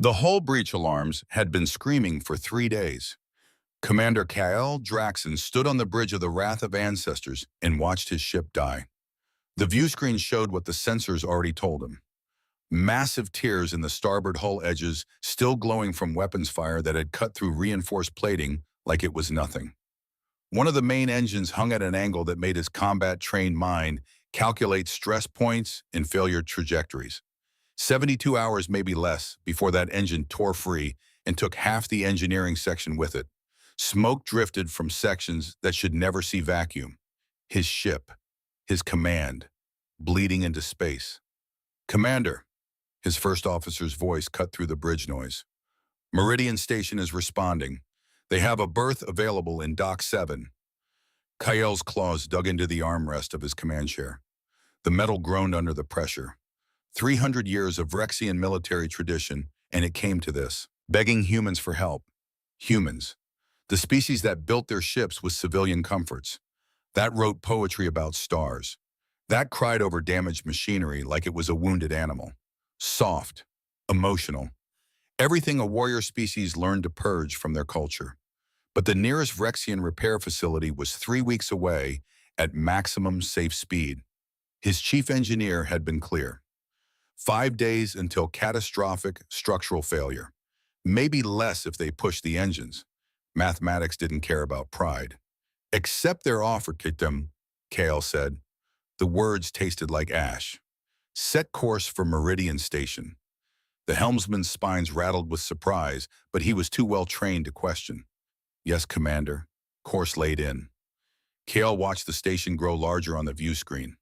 The hull breach alarms had been screaming for 3 days. Commander Kael Draxon stood on the bridge of the Wrath of Ancestors and watched his ship die. The view screen showed what the sensors already told him. Massive tears in the starboard hull edges, still glowing from weapons fire that had cut through reinforced plating like it was nothing. One of the main engines hung at an angle that made his combat-trained mind calculate stress points and failure trajectories. 72 hours, maybe less, before that engine tore free and took half the engineering section with it. Smoke drifted from sections that should never see vacuum. His ship, his command, bleeding into space. "Commander," his first officer's voice cut through the bridge noise. "Meridian Station is responding. They have a berth available in Dock 7. Kael's claws dug into the armrest of his command chair. The metal groaned under the pressure. 300 years of Vrexian military tradition, and it came to this. Begging humans for help. Humans. The species that built their ships with civilian comforts. That wrote poetry about stars. That cried over damaged machinery like it was a wounded animal. Soft. Emotional. Everything a warrior species learned to purge from their culture. But the nearest Vrexian repair facility was 3 weeks away at maximum safe speed. His chief engineer had been clear. 5 days until catastrophic structural failure. Maybe less if they pushed the engines. Mathematics didn't care about pride. "Accept their offer, Kitim," Kael said. The words tasted like ash. "Set course for Meridian Station." The helmsman's spines rattled with surprise, but he was too well trained to question. "Yes, Commander." Course laid in. Kael watched the station grow larger on the view screen.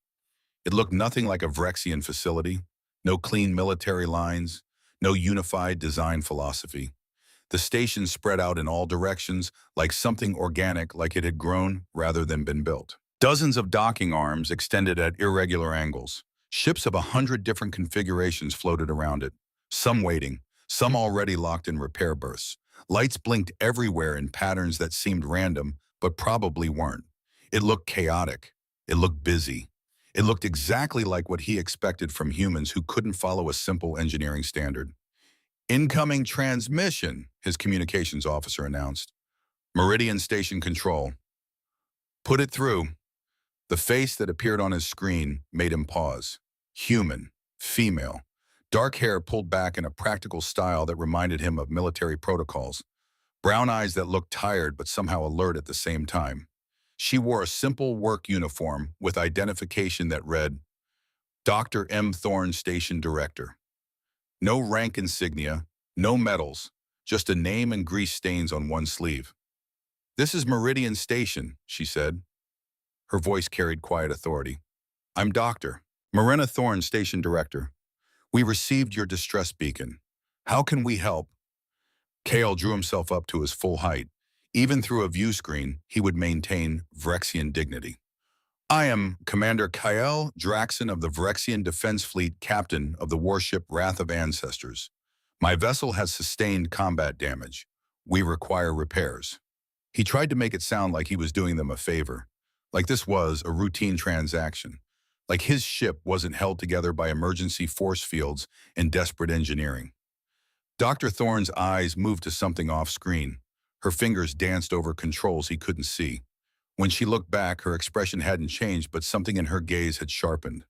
It looked nothing like a Vrexian facility. No clean military lines, no unified design philosophy. The station spread out in all directions like something organic, like it had grown rather than been built. Dozens of docking arms extended at irregular angles. Ships of 100 different configurations floated around it, some waiting, some already locked in repair berths. Lights blinked everywhere in patterns that seemed random, but probably weren't. It looked chaotic. It looked busy. It looked exactly like what he expected from humans who couldn't follow a simple engineering standard. "Incoming transmission," his communications officer announced. "Meridian Station Control." "Put it through." The face that appeared on his screen made him pause. Human, female, dark hair pulled back in a practical style that reminded him of military protocols. Brown eyes that looked tired but somehow alert at the same time. She wore a simple work uniform with identification that read, "Dr. M. Thorne, Station Director." No rank insignia, no medals, just a name and grease stains on one sleeve. "This is Meridian Station," she said. Her voice carried quiet authority. "I'm Dr. Marina Thorne, Station Director. We received your distress beacon. How can we help?" Kael drew himself up to his full height. Even through a view screen, he would maintain Vrexian dignity. "I am Commander Kael Draxon of the Vrexian Defense Fleet, captain of the warship Wrath of Ancestors. My vessel has sustained combat damage. We require repairs." He tried to make it sound like he was doing them a favor, like this was a routine transaction, like his ship wasn't held together by emergency force fields and desperate engineering. Dr. Thorne's eyes moved to something off-screen. Her fingers danced over controls he couldn't see. When she looked back, her expression hadn't changed, but something in her gaze had sharpened.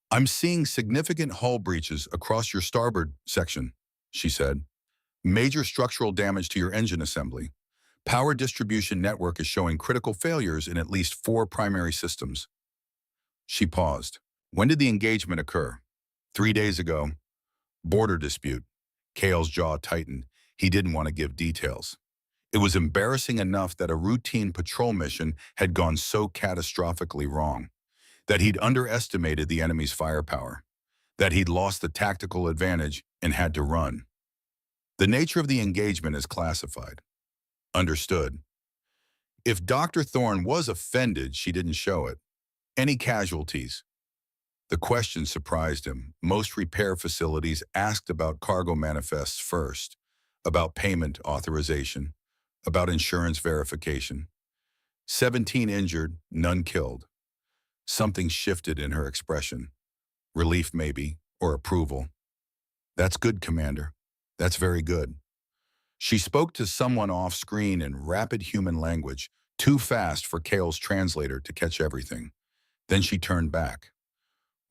"I'm seeing significant hull breaches across your starboard section," she said. "Major structural damage to your engine assembly. Power distribution network is showing critical failures in at least 4 primary systems." She paused. "When did the engagement occur?" 3 days ago. "Border dispute." Kael's jaw tightened. He didn't want to give details. It was embarrassing enough that a routine patrol mission had gone so catastrophically wrong, that he'd underestimated the enemy's firepower, that he'd lost the tactical advantage and had to run. "The nature of the engagement is classified." "Understood." If Dr. Thorne was offended, she didn't show it. "Any casualties?" The question surprised him. Most repair facilities asked about cargo manifests first, about payment authorization, about insurance verification. 17 injured, none killed. Something shifted in her expression. Relief maybe, or approval. "That's good, Commander. That's very good. She spoke to someone off-screen in rapid human language, too fast for Kale's translator to catch everything. Then she turned back.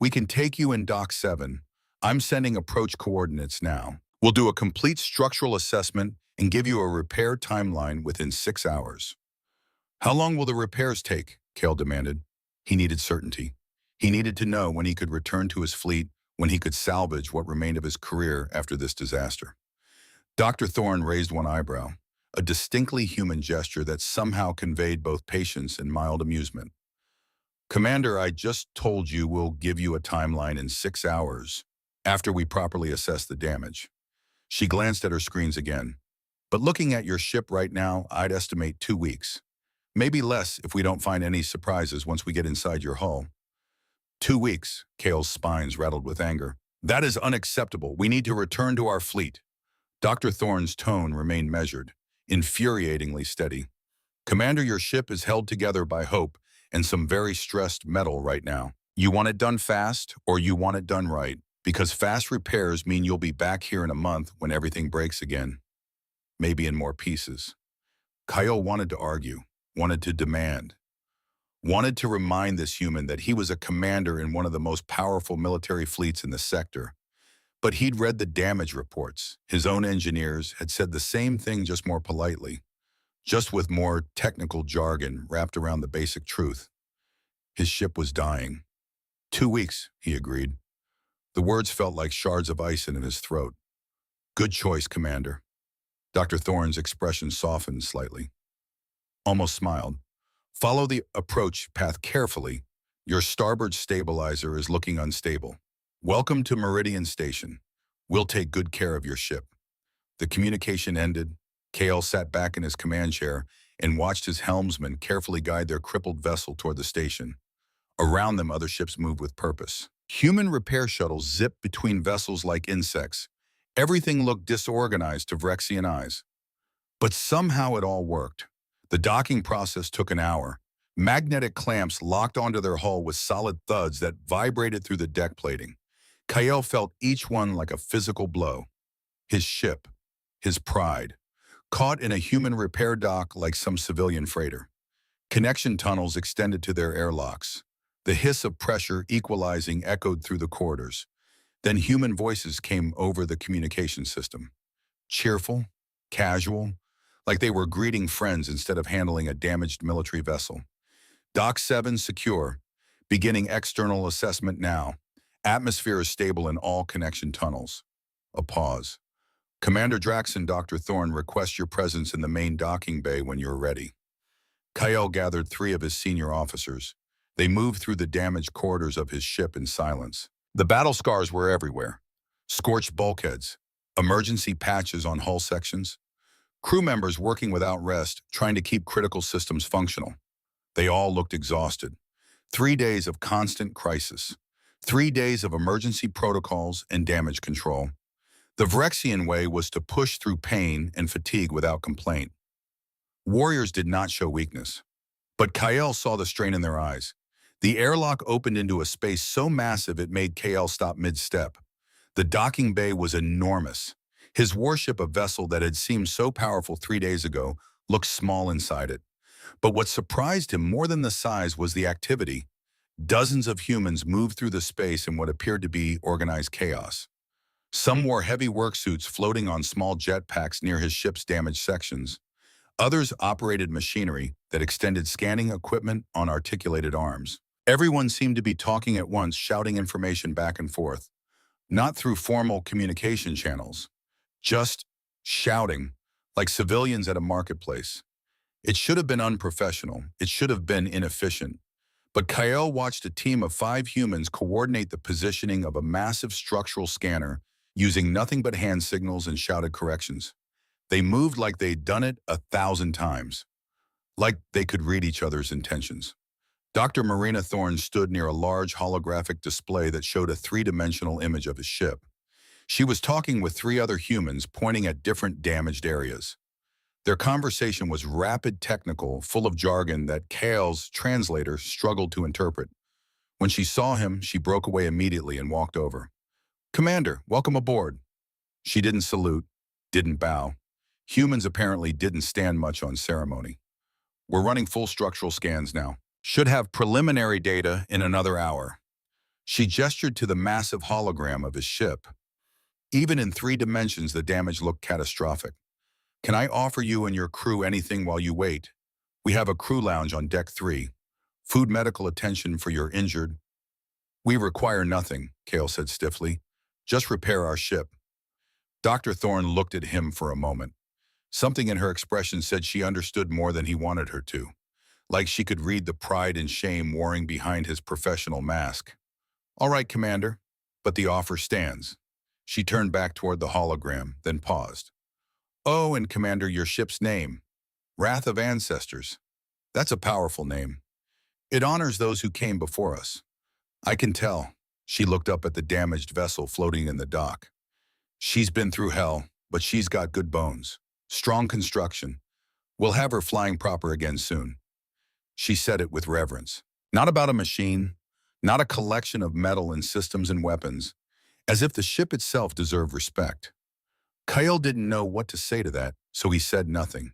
We can take you in Dock 7. I'm sending approach coordinates now. We'll do a complete structural assessment and give you a repair timeline within 6 hours. How long will the repairs take? Kale demanded. He needed certainty. He needed to know when he could return to his fleet, when he could salvage what remained of his career after this disaster. Dr. Thorne raised one eyebrow, a distinctly human gesture that somehow conveyed both patience and mild amusement. Commander, I just told you we'll give you a timeline in 6 hours, after we properly assess the damage. She glanced at her screens again. But looking at your ship right now, I'd estimate 2 weeks. Maybe less if we don't find any surprises once we get inside your hull. 2 weeks, Kale's spines rattled with anger. That is unacceptable. We need to return to our fleet. Dr. Thorne's tone remained measured, infuriatingly steady. Commander, your ship is held together by hope and some very stressed metal right now. You want it done fast or you want it done right, because fast repairs mean you'll be back here in a month when everything breaks again. Maybe in more pieces. Kyle wanted to argue, wanted to demand, wanted to remind this human that he was a commander in one of the most powerful military fleets in the sector. But he'd read the damage reports. His own engineers had said the same thing, just more politely, just with more technical jargon wrapped around the basic truth. His ship was dying. 2 weeks, he agreed. The words felt like shards of ice in his throat. Good choice, Commander. Dr. Thorne's expression softened slightly. Almost smiled. Follow the approach path carefully. Your starboard stabilizer is looking unstable. Welcome to Meridian Station. We'll take good care of your ship. The communication ended. Kale sat back in his command chair and watched his helmsman carefully guide their crippled vessel toward the station. Around them, other ships moved with purpose. Human repair shuttles zipped between vessels like insects. Everything looked disorganized to Vrexian eyes. But somehow it all worked. The docking process took an hour. Magnetic clamps locked onto their hull with solid thuds that vibrated through the deck plating. Kyle felt each one like a physical blow. His ship, his pride, caught in a human repair dock like some civilian freighter. Connection tunnels extended to their airlocks. The hiss of pressure equalizing echoed through the corridors. Then human voices came over the communication system. Cheerful, casual, like they were greeting friends instead of handling a damaged military vessel. Dock 7 secure. Beginning external assessment now. Atmosphere is stable in all connection tunnels. A pause. Commander Drax and Dr. Thorne request your presence in the main docking bay when you're ready. Kyle gathered 3 of his senior officers. They moved through the damaged corridors of his ship in silence. The battle scars were everywhere. Scorched bulkheads, emergency patches on hull sections, crew members working without rest, trying to keep critical systems functional. They all looked exhausted. 3 days of constant crisis. 3 days of emergency protocols and damage control. The Vrexian way was to push through pain and fatigue without complaint. Warriors did not show weakness. But Kyle saw the strain in their eyes. The airlock opened into a space so massive it made Kyle stop mid-step. The docking bay was enormous. His warship, a vessel that had seemed so powerful 3 days ago, looked small inside it. But what surprised him more than the size was the activity. Dozens of humans moved through the space in what appeared to be organized chaos. Some wore heavy work suits floating on small jetpacks near his ship's damaged sections. Others operated machinery that extended scanning equipment on articulated arms. Everyone seemed to be talking at once, shouting information back and forth. Not through formal communication channels. Just shouting, like civilians at a marketplace. It should have been unprofessional. It should have been inefficient. But Kyle watched a team of 5 humans coordinate the positioning of a massive structural scanner using nothing but hand signals and shouted corrections. They moved like they'd done it 1,000 times. Like they could read each other's intentions. Dr. Marina Thorne stood near a large holographic display that showed a 3-dimensional image of his ship. She was talking with 3 other humans pointing at different damaged areas. Their conversation was rapid, technical, full of jargon that Kale's translator struggled to interpret. When she saw him, she broke away immediately and walked over. "Commander, welcome aboard." She didn't salute. didn't bow. Humans apparently didn't stand much on ceremony. We're running full structural scans now. Should have preliminary data in another hour. She gestured to the massive hologram of his ship. Even in 3 dimensions, the damage looked catastrophic. Can I offer you and your crew anything while you wait? We have a crew lounge on deck 3. Food, medical attention for your injured. We require nothing, Kale said stiffly. Just repair our ship. Dr. Thorne looked at him for a moment. Something in her expression said she understood more than he wanted her to, like she could read the pride and shame warring behind his professional mask. All right, Commander, but the offer stands. She turned back toward the hologram, then paused. Oh, and Commander, your ship's name. Wrath of Ancestors. That's a powerful name. It honors those who came before us. I can tell. She looked up at the damaged vessel floating in the dock. She's been through hell, but she's got good bones. Strong construction. We'll have her flying proper again soon. She said it with reverence. Not about a machine, not a collection of metal and systems and weapons, as if the ship itself deserved respect. Kyle didn't know what to say to that, so he said nothing.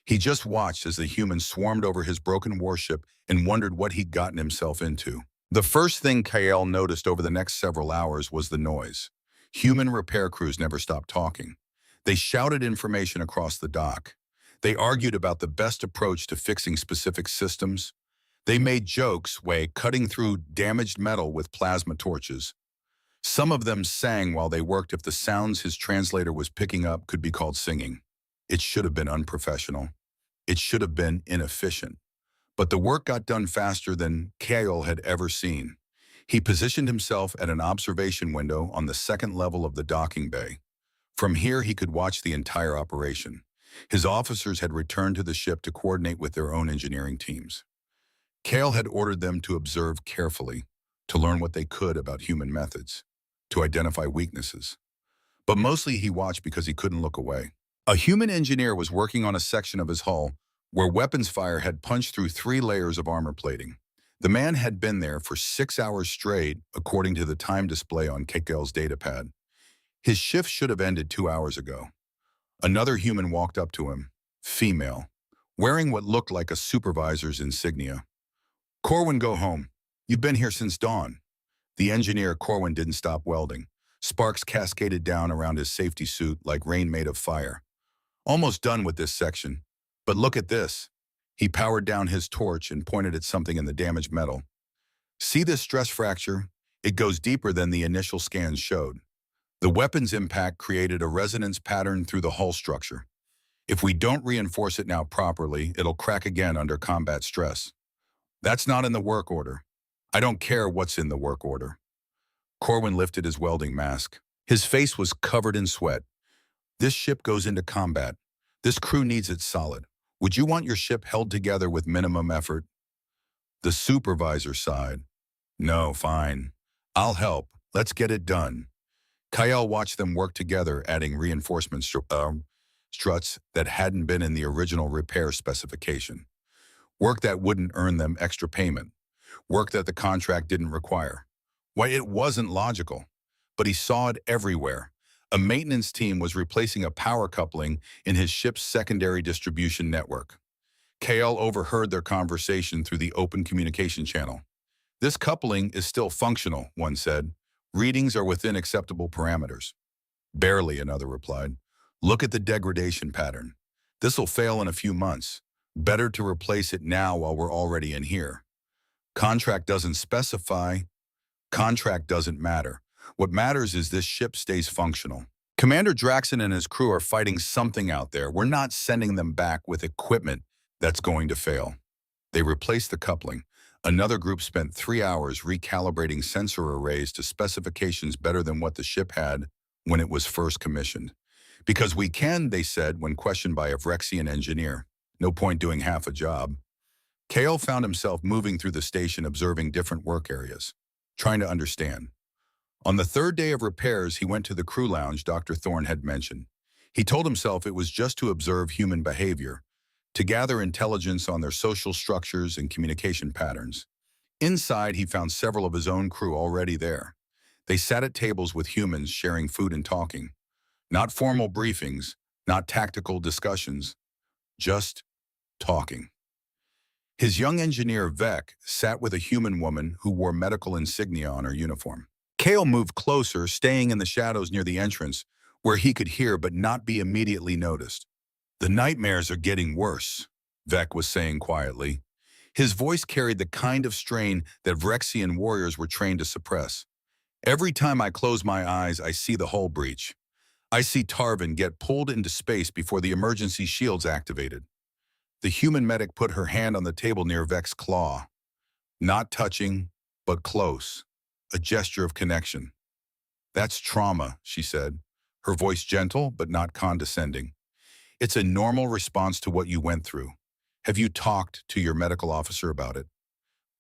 He just watched as the humans swarmed over his broken warship and wondered what he'd gotten himself into. The first thing Kyle noticed over the next several hours was the noise. Human repair crews never stopped talking. They shouted information across the dock. They argued about the best approach to fixing specific systems. They made jokes, cutting through damaged metal with plasma torches. Some of them sang while they worked if the sounds his translator was picking up could be called singing. It should have been unprofessional. It should have been inefficient. But the work got done faster than Kale had ever seen. He positioned himself at an observation window on the second level of the docking bay. From here, he could watch the entire operation. His officers had returned to the ship to coordinate with their own engineering teams. Kale had ordered them to observe carefully, to learn what they could about human methods, to identify weaknesses. But mostly he watched because he couldn't look away. A human engineer was working on a section of his hull where weapons fire had punched through 3 layers of armor plating. The man had been there for 6 hours straight, according to the time display on Kale's datapad. His shift should have ended 2 hours ago. Another human walked up to him, female, wearing what looked like a supervisor's insignia. Corwin, go home. You've been here since dawn. The engineer, Corwin, didn't stop welding. Sparks cascaded down around his safety suit like rain made of fire. Almost done with this section. But look at this. He powered down his torch and pointed at something in the damaged metal. See this stress fracture? It goes deeper than the initial scans showed. The weapon's impact created a resonance pattern through the hull structure. If we don't reinforce it now properly, it'll crack again under combat stress. That's not in the work order. I don't care what's in the work order. Corwin lifted his welding mask. His face was covered in sweat. This ship goes into combat. This crew needs it solid. Would you want your ship held together with minimum effort? The supervisor sighed. No, fine. I'll help. Let's get it done. Kyle watched them work together, adding reinforcement struts that hadn't been in the original repair specification. Work that wouldn't earn them extra payment. Work that the contract didn't require. Why, it wasn't logical. But he saw it everywhere. A maintenance team was replacing a power coupling in his ship's secondary distribution network. Kale overheard their conversation through the open communication channel. This coupling is still functional, one said. Readings are within acceptable parameters. Barely, another replied. Look at the degradation pattern. This'll fail in a few months. Better to replace it now while we're already in here. Contract doesn't specify. Contract doesn't matter. What matters is this ship stays functional. Commander Draxon and his crew are fighting something out there. We're not sending them back with equipment that's going to fail. They replaced the coupling. Another group spent 3 hours recalibrating sensor arrays to specifications better than what the ship had when it was first commissioned. Because we can, they said when questioned by a Vrexian engineer. No point doing half a job. Kale found himself moving through the station observing different work areas, trying to understand. On the 3rd day of repairs, he went to the crew lounge Dr. Thorne had mentioned. He told himself it was just to observe human behavior, to gather intelligence on their social structures and communication patterns. Inside, he found several of his own crew already there. They sat at tables with humans sharing food and talking. Not formal briefings, not tactical discussions, just talking. His young engineer, Vec, sat with a human woman who wore medical insignia on her uniform. Kale moved closer, staying in the shadows near the entrance, where he could hear but not be immediately noticed. "The nightmares are getting worse," Vec was saying quietly. His voice carried the kind of strain that Vrexian warriors were trained to suppress. "Every time I close my eyes, I see the hull breach. I see Tarvin get pulled into space before the emergency shields activated." The human medic put her hand on the table near Vec's claw. Not touching, but close. A gesture of connection. "That's trauma," she said, her voice gentle but not condescending. "It's a normal response to what you went through. Have you talked to your medical officer about it?"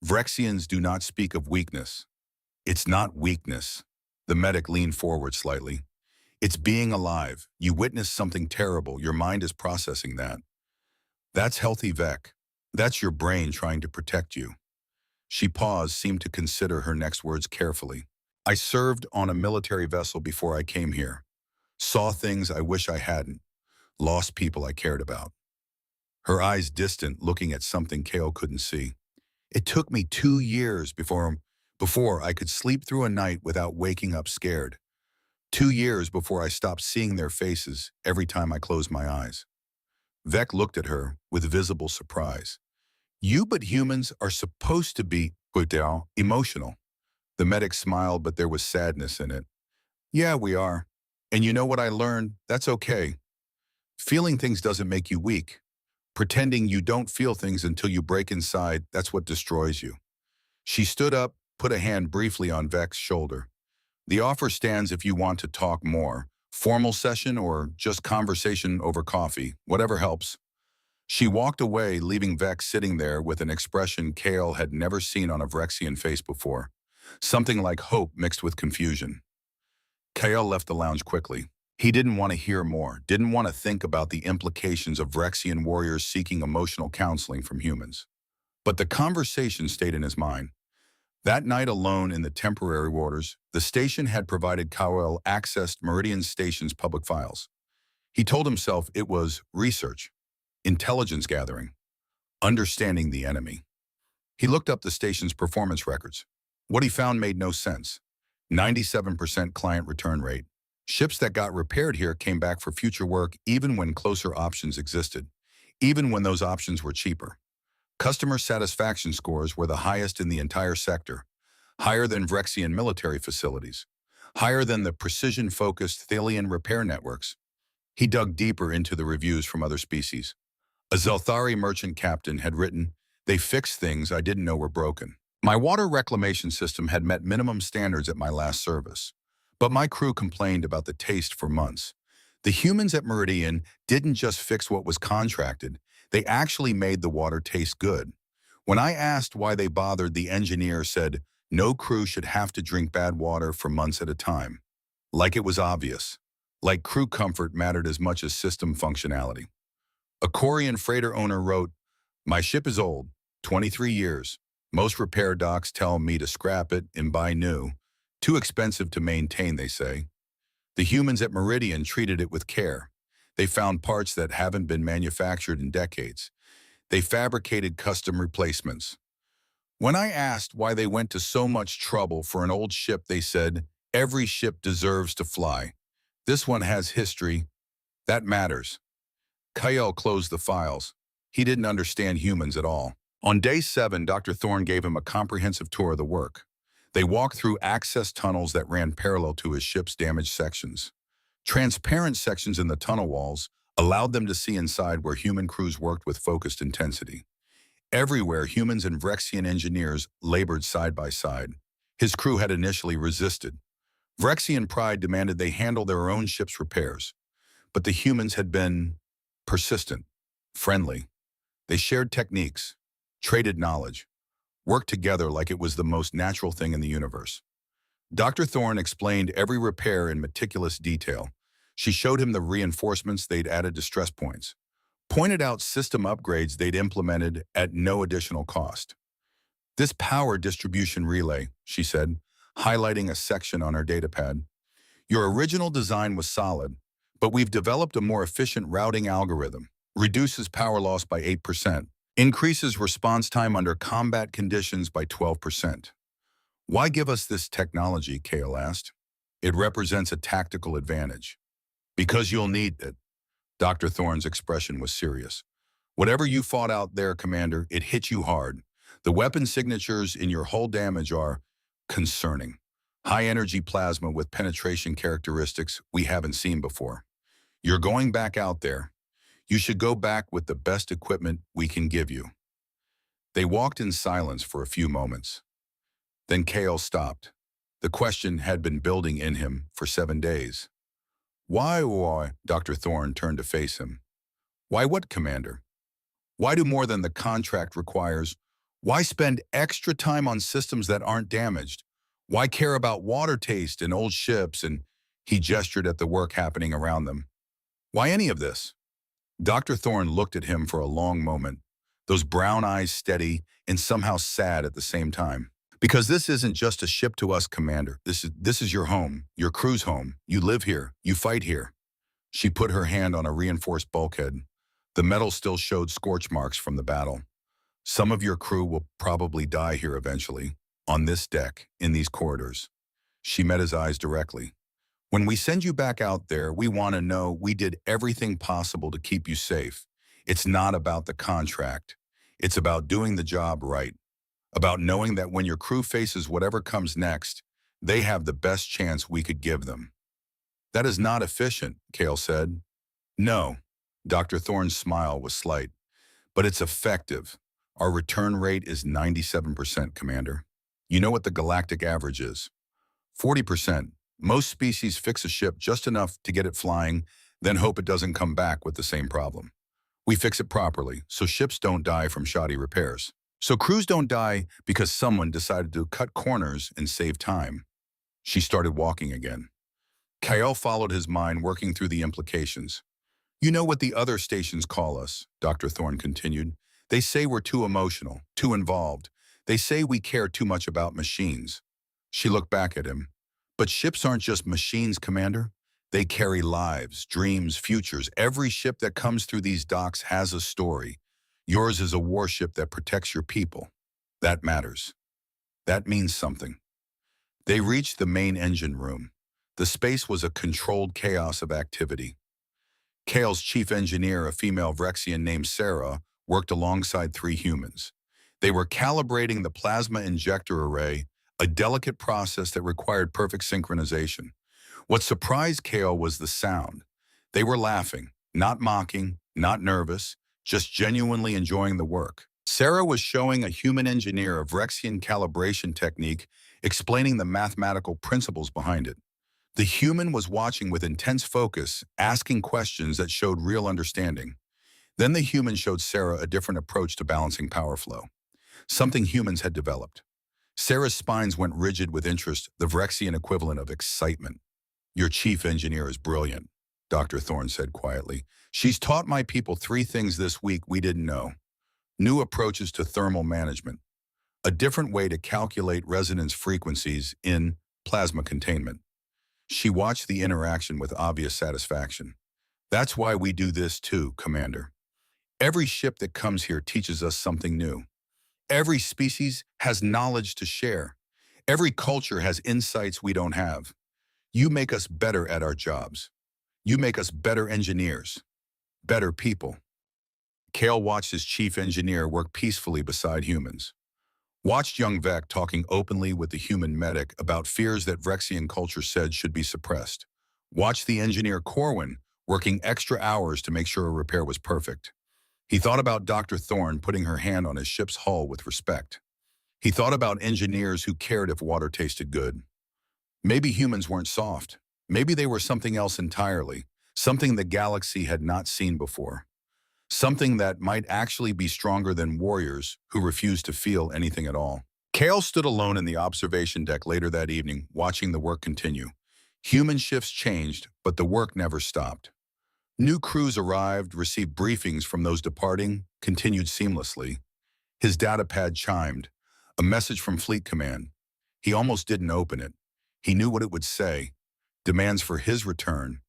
"Vrexians do not speak of weakness." "It's not weakness." The medic leaned forward slightly. "It's being alive. You witnessed something terrible. Your mind is processing that. That's healthy, Vec. That's your brain trying to protect you." She paused, seemed to consider her next words carefully. "I served on a military vessel before I came here. Saw things I wish I hadn't. Lost people I cared about." Her eyes distant, looking at something Kale couldn't see. "It took me 2 years before I could sleep through a night without waking up scared. 2 years before I stopped seeing their faces every time I closed my eyes." Vec looked at her with visible surprise. But humans are supposed to be, put down, emotional." The medic smiled, but there was sadness in it. "Yeah, we are. And you know what I learned? That's okay. Feeling things doesn't make you weak. Pretending you don't feel things until you break inside, that's what destroys you." She stood up, put a hand briefly on Vec's shoulder. "The offer stands if you want to talk more. Formal session or just conversation over coffee, whatever helps." She walked away, leaving Vec sitting there with an expression Kale had never seen on a Vrexian face before. Something like hope mixed with confusion. Kale left the lounge quickly. He didn't want to hear more, didn't want to think about the implications of Vrexian warriors seeking emotional counseling from humans. But the conversation stayed in his mind. That night alone in the temporary waters, the station had provided Kyle access to Meridian Station's public files. He told himself it was research, intelligence gathering, understanding the enemy. He looked up the station's performance records. What he found made no sense. 97% client return rate. Ships that got repaired here came back for future work even when closer options existed, even when those options were cheaper. Customer satisfaction scores were the highest in the entire sector, higher than Vrexian military facilities, higher than the precision-focused Thalian repair networks. He dug deeper into the reviews from other species. A Zelthari merchant captain had written, "They fixed things I didn't know were broken. My water reclamation system had met minimum standards at my last service. But my crew complained about the taste for months. The humans at Meridian didn't just fix what was contracted, they actually made the water taste good. When I asked why they bothered, the engineer said, no crew should have to drink bad water for months at a time. Like it was obvious. Like crew comfort mattered as much as system functionality." A Korean freighter owner wrote, "My ship is old, 23 years. Most repair docs tell me to scrap it and buy new. Too expensive to maintain, they say. The humans at Meridian treated it with care. They found parts that haven't been manufactured in decades. They fabricated custom replacements. When I asked why they went to so much trouble for an old ship, they said, every ship deserves to fly. This one has history. That matters." Kyle closed the files. He didn't understand humans at all. On day 7, Dr. Thorne gave him a comprehensive tour of the work. They walked through access tunnels that ran parallel to his ship's damaged sections. Transparent sections in the tunnel walls allowed them to see inside where human crews worked with focused intensity. Everywhere, humans and Vrexian engineers labored side by side. His crew had initially resisted. Vrexian pride demanded they handle their own ship's repairs. But the humans had been persistent, friendly. They shared techniques, traded knowledge, worked together like it was the most natural thing in the universe. Dr. Thorne explained every repair in meticulous detail. She showed him the reinforcements they'd added to stress points, pointed out system upgrades they'd implemented at no additional cost. "This power distribution relay," she said, highlighting a section on her datapad. "Your original design was solid, But we've developed a more efficient routing algorithm, reduces power loss by 8%, increases response time under combat conditions by 12%. Why give us this technology, Kale asked. It represents a tactical advantage. Because you'll need it. Dr. Thorne's expression was serious. Whatever you fought out there, Commander, it hit you hard. The weapon signatures in your hull damage are concerning. High-energy plasma with penetration characteristics we haven't seen before. You're going back out there. You should go back with the best equipment we can give you. They walked in silence for a few moments. Then Kale stopped. The question had been building in him for 7 days. Why? Dr. Thorne turned to face him. Why what, Commander? Why do more than the contract requires? Why spend extra time on systems that aren't damaged? Why care about water taste and old ships? And he gestured at the work happening around them. Why any of this? Dr. Thorne looked at him for a long moment, those brown eyes steady and somehow sad at the same time. Because this isn't just a ship to us, Commander. This is your home, your crew's home. You live here. You fight here. She put her hand on a reinforced bulkhead. The metal still showed scorch marks from the battle. Some of your crew will probably die here eventually, on this deck, in these corridors. She met his eyes directly. When we send you back out there, we want to know we did everything possible to keep you safe. It's not about the contract. It's about doing the job right. About knowing that when your crew faces whatever comes next, they have the best chance we could give them. That is not efficient, Kale said. No. Dr. Thorne's smile was slight. But it's effective. Our return rate is 97%, Commander. You know what the galactic average is? 40%. Most species fix a ship just enough to get it flying, then hope it doesn't come back with the same problem. We fix it properly, so ships don't die from shoddy repairs. So crews don't die because someone decided to cut corners and save time. She started walking again. Kyle followed his mind, working through the implications. You know what the other stations call us, Dr. Thorne continued. They say we're too emotional, too involved. They say we care too much about machines. She looked back at him. But ships aren't just machines, Commander. They carry lives, dreams, futures. Every ship that comes through these docks has a story. Yours is a warship that protects your people. That matters. That means something. They reached the main engine room. The space was a controlled chaos of activity. Kale's chief engineer, a female Vrexian named Sarah, worked alongside 3 humans. They were calibrating the plasma injector array, a delicate process that required perfect synchronization. What surprised Kale was the sound. They were laughing, not mocking, not nervous, just genuinely enjoying the work. Sarah was showing a human engineer a Vrexian calibration technique, explaining the mathematical principles behind it. The human was watching with intense focus, asking questions that showed real understanding. Then the human showed Sarah a different approach to balancing power flow, something humans had developed. Sarah's spines went rigid with interest, the Vrexian equivalent of excitement. Your chief engineer is brilliant, Dr. Thorne said quietly. She's taught my people 3 things this week we didn't know. New approaches to thermal management, a different way to calculate resonance frequencies in plasma containment. She watched the interaction with obvious satisfaction. That's why we do this too, Commander. Every ship that comes here teaches us something new. Every species has knowledge to share. Every culture has insights we don't have. You make us better at our jobs. You make us better engineers, better people. Kale watched his chief engineer work peacefully beside humans. Watched young Vec talking openly with the human medic about fears that Vrexian culture said should be suppressed. Watched the engineer Corwin working extra hours to make sure a repair was perfect. He thought about Dr. Thorne putting her hand on his ship's hull with respect. He thought about engineers who cared if water tasted good. Maybe humans weren't soft. Maybe they were something else entirely, something the galaxy had not seen before. Something that might actually be stronger than warriors who refused to feel anything at all. Kale stood alone in the observation deck later that evening, watching the work continue. Human shifts changed, but the work never stopped. New crews arrived, received briefings from those departing, continued seamlessly. His data pad chimed, a message from Fleet Command. He almost didn't open it. He knew what it would say. Demands for his return.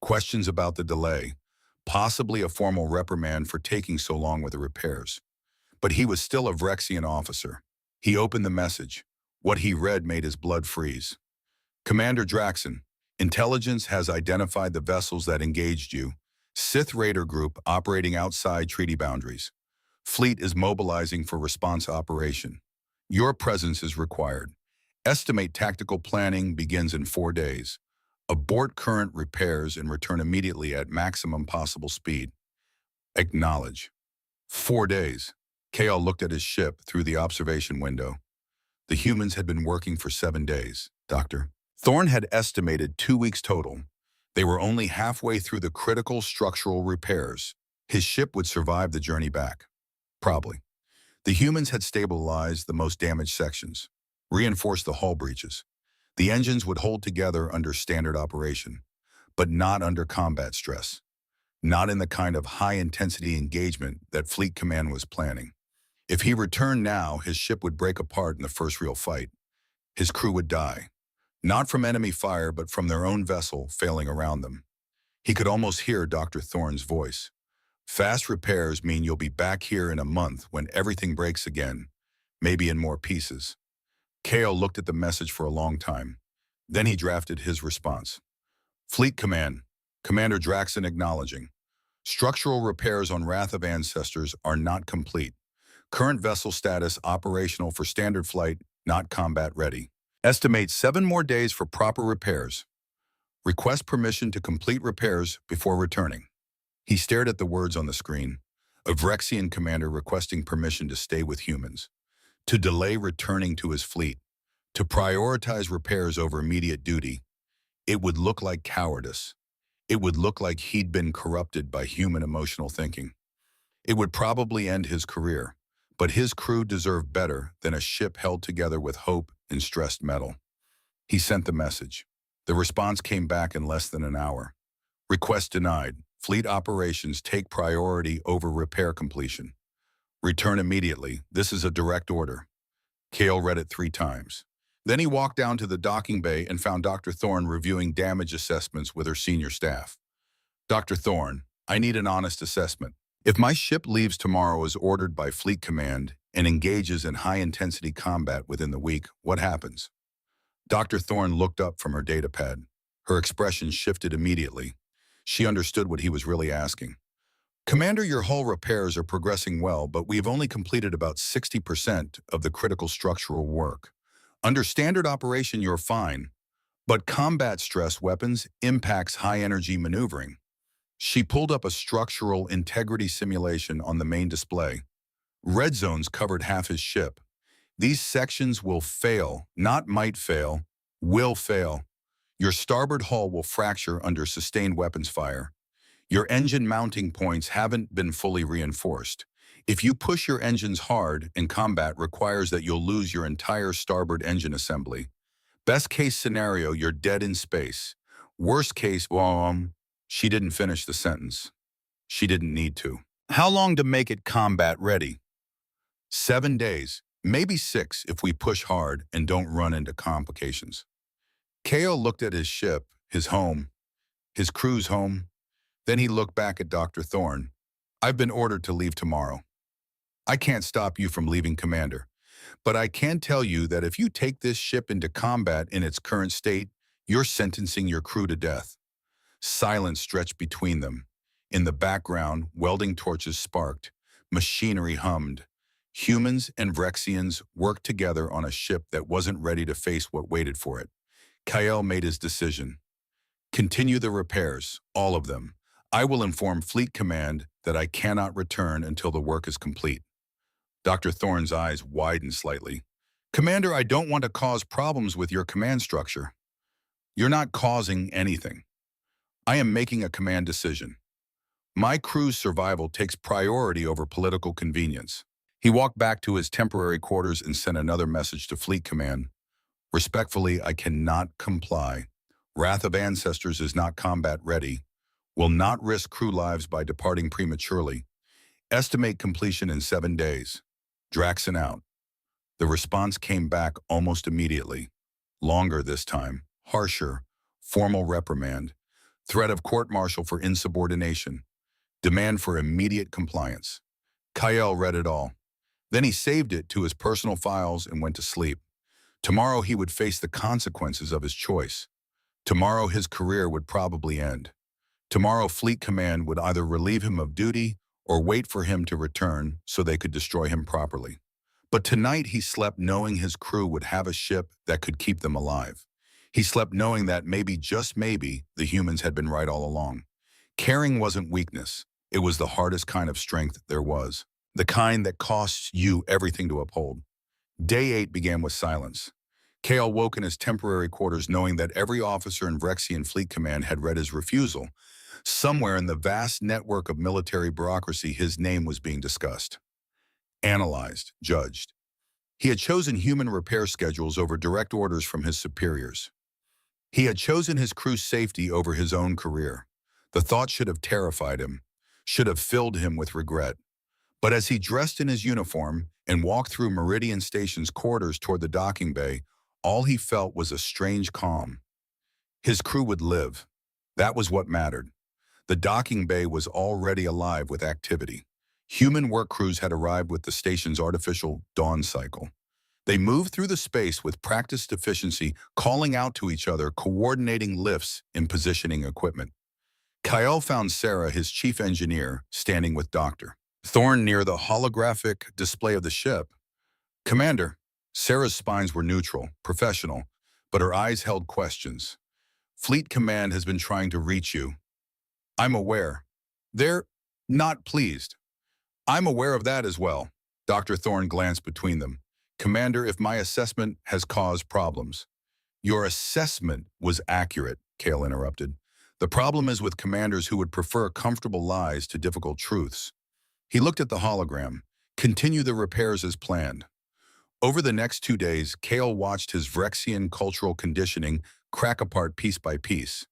questions about the delay, possibly a formal reprimand for taking so long with the repairs. But he was still a Vrexian officer. He opened the message. What he read made his blood freeze. Commander Draxon, intelligence has identified the vessels that engaged you. Sith Raider group operating outside treaty boundaries. Fleet is mobilizing for response operation. Your presence is required. Estimate tactical planning begins in 4 days. Abort current repairs and return immediately at maximum possible speed. Acknowledge. 4 days. Kale looked at his ship through the observation window. The humans had been working for 7 days, Doctor. Thorne had estimated 2 weeks total. They were only halfway through the critical structural repairs. His ship would survive the journey back. Probably. The humans had stabilized the most damaged sections, reinforced the hull breaches. The engines would hold together under standard operation, but not under combat stress. Not in the kind of high-intensity engagement that Fleet Command was planning. If he returned now, his ship would break apart in the first real fight. His crew would die. Not from enemy fire, but from their own vessel failing around them. He could almost hear Dr. Thorne's voice. Fast repairs mean you'll be back here in a month when everything breaks again, maybe in more pieces. Kale looked at the message for a long time. Then he drafted his response. Fleet Command, Commander Draxon acknowledging. Structural repairs on Wrath of Ancestors are not complete. Current vessel status operational for standard flight, not combat ready. Estimate 7 more days for proper repairs. Request permission to complete repairs before returning. He stared at the words on the screen. A Vrexian commander requesting permission to stay with humans. To delay returning to his fleet. To prioritize repairs over immediate duty. It would look like cowardice. It would look like he'd been corrupted by human emotional thinking. It would probably end his career. But his crew deserved better than a ship held together with hope and stressed metal. He sent the message. The response came back in less than an hour. Request denied. Fleet operations take priority over repair completion. Return immediately. This is a direct order. Kale read it 3 times. Then he walked down to the docking bay and found Dr. Thorne reviewing damage assessments with her senior staff. Dr. Thorne, I need an honest assessment. If my ship leaves tomorrow as ordered by Fleet Command and engages in high-intensity combat within the week, what happens? Dr. Thorne looked up from her datapad. Her expression shifted immediately. She understood what he was really asking. Commander, your hull repairs are progressing well, but we've only completed about 60% of the critical structural work. Under standard operation, you're fine, but combat stress weapons impacts high-energy maneuvering. She pulled up a structural integrity simulation on the main display. Red zones covered half his ship. These sections will fail, not might fail, will fail. Your starboard hull will fracture under sustained weapons fire. Your engine mounting points haven't been fully reinforced. If you push your engines hard, and combat requires that you'll lose your entire starboard engine assembly. Best case scenario, you're dead in space. Worst case, she didn't finish the sentence. She didn't need to. How long to make it combat ready? 7 days, maybe 6 if we push hard and don't run into complications. Kale looked at his ship, his home, his crew's home. Then he looked back at Dr. Thorne. I've been ordered to leave tomorrow. I can't stop you from leaving, Commander, but I can tell you that if you take this ship into combat in its current state, you're sentencing your crew to death. Silence stretched between them. In the background, welding torches sparked. Machinery hummed. Humans and Vrexians worked together on a ship that wasn't ready to face what waited for it. Kyle made his decision. Continue the repairs, all of them. I will inform Fleet Command that I cannot return until the work is complete. Dr. Thorne's eyes widened slightly. Commander, I don't want to cause problems with your command structure. You're not causing anything. I am making a command decision. My crew's survival takes priority over political convenience. He walked back to his temporary quarters and sent another message to Fleet Command. Respectfully, I cannot comply. Wrath of Ancestors is not combat ready. Will not risk crew lives by departing prematurely. Estimate completion in 7 days. Draxon out. The response came back almost immediately. Longer this time, harsher, formal reprimand. threat of court-martial for insubordination, demand for immediate compliance. Kyle read it all. Then he saved it to his personal files and went to sleep. Tomorrow he would face the consequences of his choice. Tomorrow his career would probably end. Tomorrow Fleet Command would either relieve him of duty or wait for him to return so they could destroy him properly. But tonight he slept knowing his crew would have a ship that could keep them alive. He slept knowing that maybe, just maybe, the humans had been right all along. Caring wasn't weakness. It was the hardest kind of strength there was. The kind that costs you everything to uphold. Day 8 began with silence. Kale woke in his temporary quarters knowing that every officer in Vrexian Fleet Command had read his refusal. Somewhere in the vast network of military bureaucracy, his name was being discussed, analyzed, judged. He had chosen human repair schedules over direct orders from his superiors. He had chosen his crew's safety over his own career. The thought should have terrified him, should have filled him with regret. But as he dressed in his uniform and walked through Meridian Station's corridors toward the docking bay, all he felt was a strange calm. His crew would live. That was what mattered. The docking bay was already alive with activity. Human work crews had arrived with the station's artificial dawn cycle. They moved through the space with practiced efficiency, calling out to each other, coordinating lifts and positioning equipment. Kyle found Sarah, his chief engineer, standing with Dr. Thorne near the holographic display of the ship. "Commander." Sarah's spines were neutral, professional, but her eyes held questions. "Fleet Command has been trying to reach you." "I'm aware." "They're not pleased." "I'm aware of that as well." Dr. Thorne glanced between them. "Commander, if my assessment has caused problems." "Your assessment was accurate," Kale interrupted. "The problem is with commanders who would prefer comfortable lies to difficult truths." He looked at the hologram. "Continue the repairs as planned." Over the next 2 days, Kale watched his Vrexian cultural conditioning crack apart piece by piece.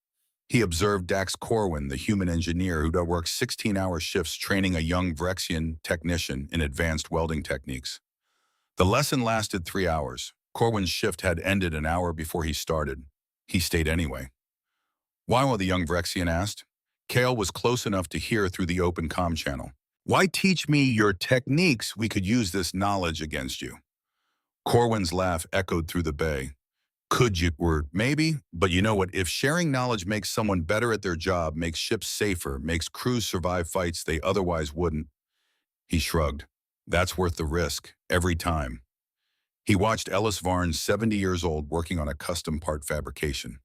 He observed Dax Corwin, the human engineer who'd worked 16-hour shifts training a young Vrexian technician in advanced welding techniques. The lesson lasted 3 hours. Corwin's shift had ended an hour before he started. He stayed anyway. "Why?" the young Vrexian asked. Kale was close enough to hear through the open comm channel. "Why teach me your techniques? We could use this knowledge against you." Corwin's laugh echoed through the bay. "Could you? Or maybe. But you know what? If sharing knowledge makes someone better at their job, makes ships safer, makes crews survive fights they otherwise wouldn't." He shrugged. "That's worth the risk, every time." He watched Ellis Varnes, 70 years old, working on a custom part fabrication.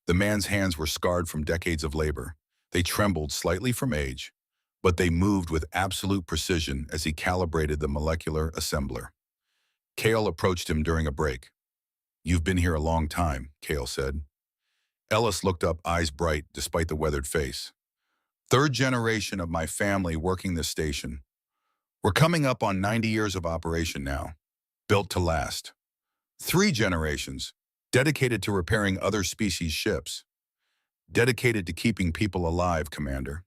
The man's hands were scarred from decades of labor. They trembled slightly from age, but they moved with absolute precision as he calibrated the molecular assembler. Kale approached him during a break. "You've been here a long time," Kale said. Ellis looked up, eyes bright despite the weathered face. "Third generation of my family working this station. We're coming up on 90 years of operation now. Built to last. 3 generations, dedicated to repairing other species' ships. Dedicated to keeping people alive, Commander."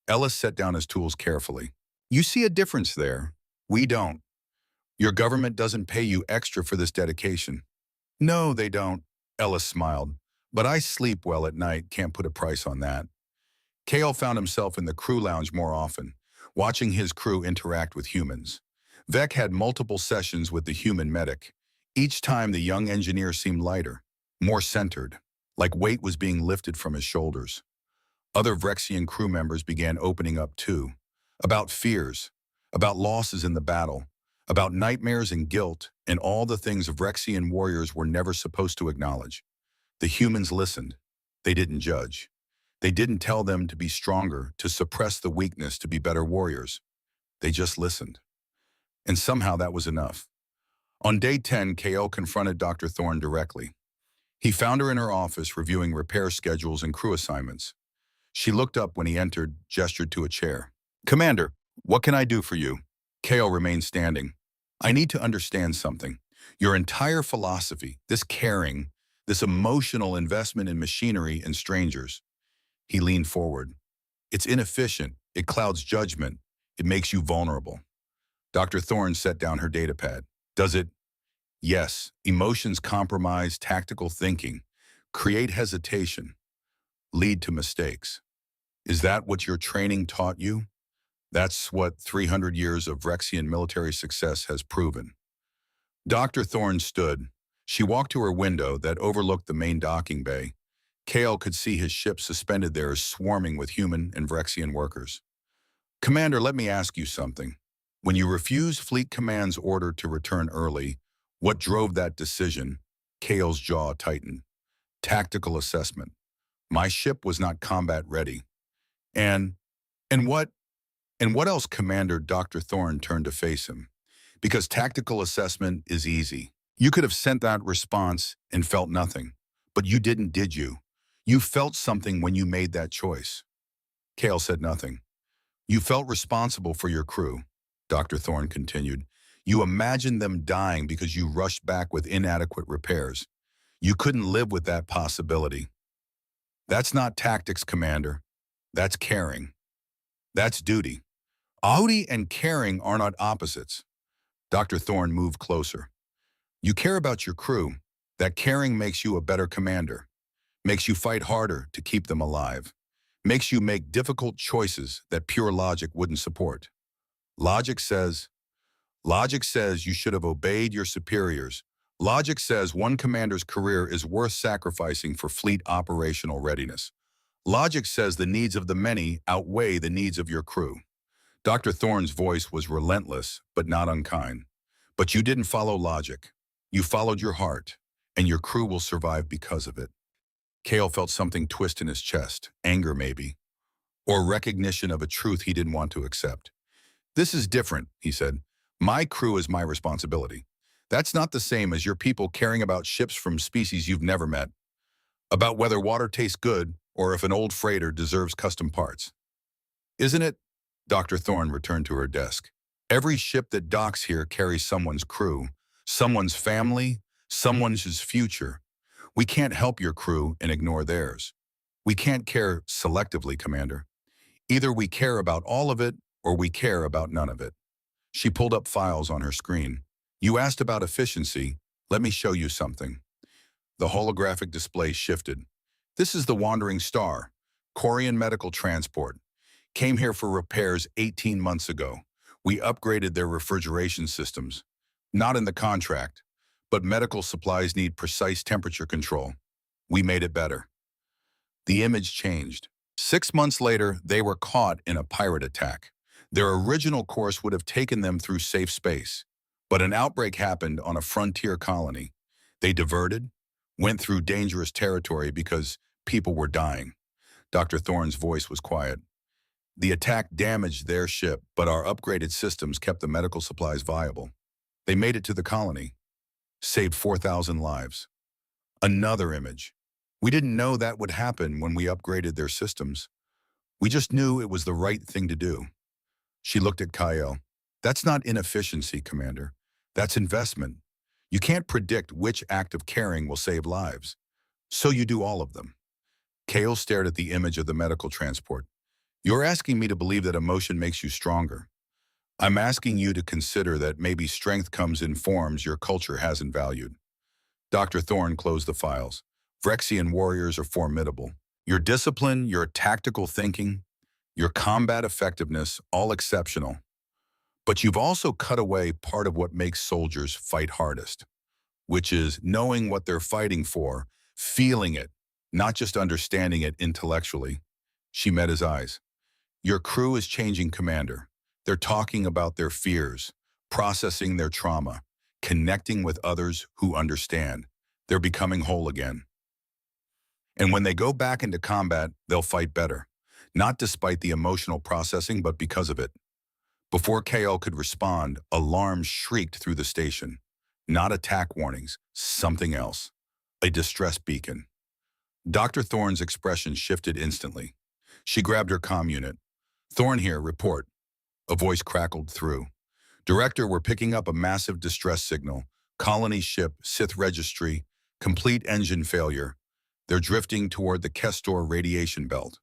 Ellis set down his tools carefully. "You see a difference there. We don't. Your government doesn't pay you extra for this dedication." "No, they don't," Ellis smiled. "But I sleep well at night, can't put a price on that." Kale found himself in the crew lounge more often, watching his crew interact with humans. Vec had multiple sessions with the human medic. Each time the young engineer seemed lighter, more centered, like weight was being lifted from his shoulders. Other Vrexian crew members began opening up too, about fears, about losses in the battle, about nightmares and guilt, and all the things Vrexian warriors were never supposed to acknowledge. The humans listened. They didn't judge. They didn't tell them to be stronger, to suppress the weakness, to be better warriors. They just listened. And somehow that was enough. On day 10, KO confronted Dr. Thorne directly. He found her in her office reviewing repair schedules and crew assignments. She looked up when he entered, gestured to a chair. "Commander, what can I do for you?" KO remained standing. "I need to understand something. Your entire philosophy, this caring, this emotional investment in machinery and strangers." He leaned forward. "It's inefficient. It clouds judgment. It makes you vulnerable." Dr. Thorne set down her datapad. "Does it?" "Yes. Emotions compromise tactical thinking, create hesitation." lead to mistakes. Is that what your training taught you? That's what 300 years of Rexian military success has proven. Dr. Thorne stood. She walked to her window that overlooked the main docking bay. Kale could see his ship suspended there, swarming with human and Vrexian workers. Commander, let me ask you something. When you refused Fleet Command's order to return early, what drove that decision? Kale's jaw tightened. Tactical assessment. My ship was not combat ready. And, and what, and what else, Commander? Dr. Thorne turned to face him. Because tactical assessment is easy. You could have sent that response and felt nothing. But you didn't, did you? You felt something when you made that choice. Kale said nothing. You felt responsible for your crew, Dr. Thorne continued. You imagined them dying because you rushed back with inadequate repairs. You couldn't live with that possibility. That's not tactics, Commander. That's caring. That's duty. Duty and caring are not opposites. Dr. Thorne moved closer. You care about your crew. That caring makes you a better commander. Makes you fight harder to keep them alive. Makes you make difficult choices that pure logic wouldn't support. Logic says you should have obeyed your superiors. Logic says one commander's career is worth sacrificing for fleet operational readiness. Logic says the needs of the many outweigh the needs of your crew. Dr. Thorne's voice was relentless, but not unkind. But you didn't follow logic. You followed your heart, and your crew will survive because of it. Kale felt something twist in his chest, anger maybe, or recognition of a truth he didn't want to accept. This is different, he said. My crew is my responsibility. That's not the same as your people caring about ships from species you've never met, about whether water tastes good or if an old freighter deserves custom parts. Isn't it? Dr. Thorne returned to her desk. Every ship that docks here carries someone's crew, someone's family, someone's future. We can't help your crew and ignore theirs. We can't care selectively, Commander. Either we care about all of it or we care about none of it. She pulled up files on her screen. You asked about efficiency. Let me show you something. The holographic display shifted. This is the Wandering Star, Korean medical transport. Came here for repairs 18 months ago. We upgraded their refrigeration systems. Not in the contract, but medical supplies need precise temperature control. We made it better. The image changed. 6 months later, they were caught in a pirate attack. Their original course would have taken them through safe space, but an outbreak happened on a frontier colony. They diverted, went through dangerous territory because people were dying. Dr. Thorne's voice was quiet. The attack damaged their ship, but our upgraded systems kept the medical supplies viable. They made it to the colony, saved 4,000 lives. Another image. We didn't know that would happen when we upgraded their systems. We just knew it was the right thing to do. She looked at Kyle. That's not inefficiency, Commander. That's investment. You can't predict which act of caring will save lives. So you do all of them. Kale stared at the image of the medical transport. You're asking me to believe that emotion makes you stronger. I'm asking you to consider that maybe strength comes in forms your culture hasn't valued. Dr. Thorne closed the files. Vrexian warriors are formidable. Your discipline, your tactical thinking, your combat effectiveness, all exceptional. But you've also cut away part of what makes soldiers fight hardest, which is knowing what they're fighting for, feeling it, not just understanding it intellectually. She met his eyes. Your crew is changing, Commander. They're talking about their fears, processing their trauma, connecting with others who understand. They're becoming whole again. And when they go back into combat, they'll fight better. Not despite the emotional processing, but because of it. Before KO could respond, alarms shrieked through the station. Not attack warnings, something else. A distress beacon. Dr. Thorne's expression shifted instantly. She grabbed her comm unit. Thorne here, report. A voice crackled through. Director, we're picking up a massive distress signal. Colony ship, Sith registry, complete engine failure. They're drifting toward the Kestor radiation belt.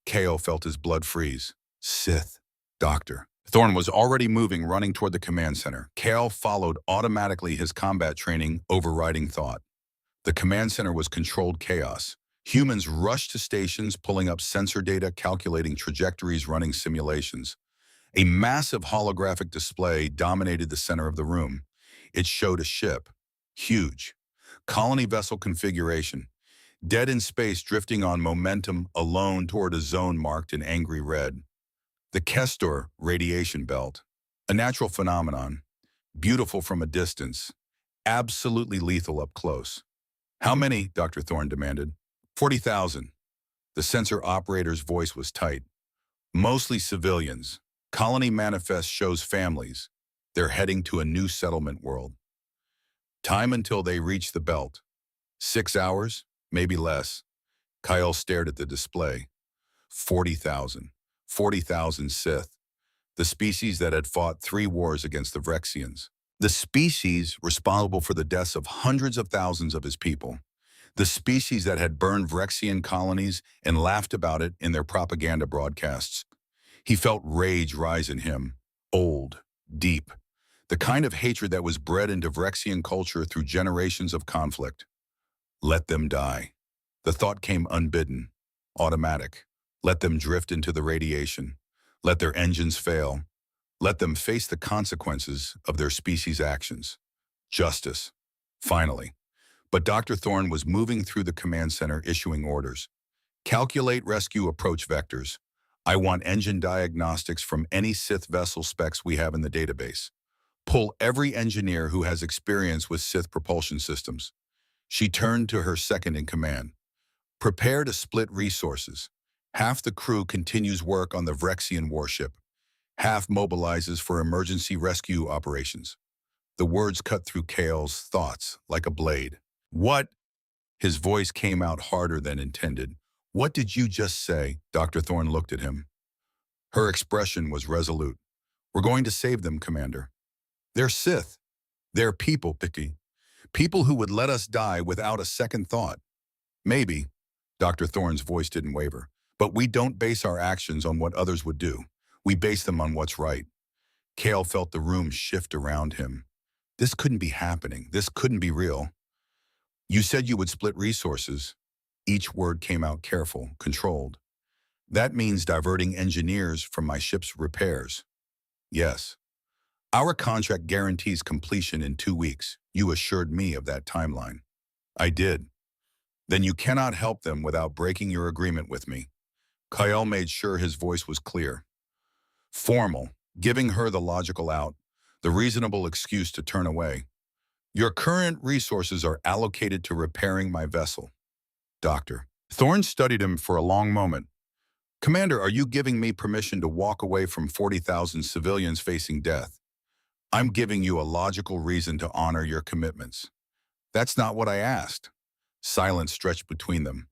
KO felt his blood freeze. Sith. Doctor. Thorne was already moving, running toward the command center. Kale followed automatically, his combat training overriding thought. The command center was controlled chaos. Humans rushed to stations, pulling up sensor data, calculating trajectories, running simulations. A massive holographic display dominated the center of the room. It showed a ship, huge, colony vessel configuration, dead in space drifting on momentum alone toward a zone marked in angry red. The Kestor radiation belt, a natural phenomenon, beautiful from a distance, absolutely lethal up close. How many? Dr. Thorne demanded. 40,000. The sensor operator's voice was tight. Mostly civilians. Colony manifest shows families. They're heading to a new settlement world. Time until they reach the belt. 6 hours? Maybe less. Kyle stared at the display. 40,000. 40,000 Sith. The species that had fought 3 wars against the Vrexians. The species responsible for the deaths of hundreds of thousands of his people. The species that had burned Vrexian colonies and laughed about it in their propaganda broadcasts. He felt rage rise in him, old, deep, the kind of hatred that was bred into Vrexian culture through generations of conflict. Let them die. The thought came unbidden, automatic. Let them drift into the radiation. Let their engines fail. Let them face the consequences of their species' actions. Justice. Finally. But Dr. Thorne was moving through the command center issuing orders. Calculate rescue approach vectors. I want engine diagnostics from any Sith vessel specs we have in the database. Pull every engineer who has experience with Sith propulsion systems. She turned to her second in command. Prepare to split resources. Half the crew continues work on the Vrexian warship. Half mobilizes for emergency rescue operations. The words cut through Kale's thoughts like a blade. What? His voice came out harder than intended. What did you just say? Dr. Thorne looked at him. Her expression was resolute. We're going to save them, Commander. They're Sith. They're people, Picky. People who would let us die without a second thought. Maybe. Dr. Thorne's voice didn't waver. But we don't base our actions on what others would do. We base them on what's right. Kale felt the room shift around him. This couldn't be happening. This couldn't be real. You said you would split resources. Each word came out careful, controlled. That means diverting engineers from my ship's repairs. Yes. Our contract guarantees completion in 2 weeks. You assured me of that timeline. I did. Then you cannot help them without breaking your agreement with me. Kyle made sure his voice was clear. Formal, giving her the logical out, the reasonable excuse to turn away. Your current resources are allocated to repairing my vessel. Doctor. Thorne studied him for a long moment. Commander, are you giving me permission to walk away from 40,000 civilians facing death? I'm giving you a logical reason to honor your commitments. That's not what I asked. Silence stretched between them.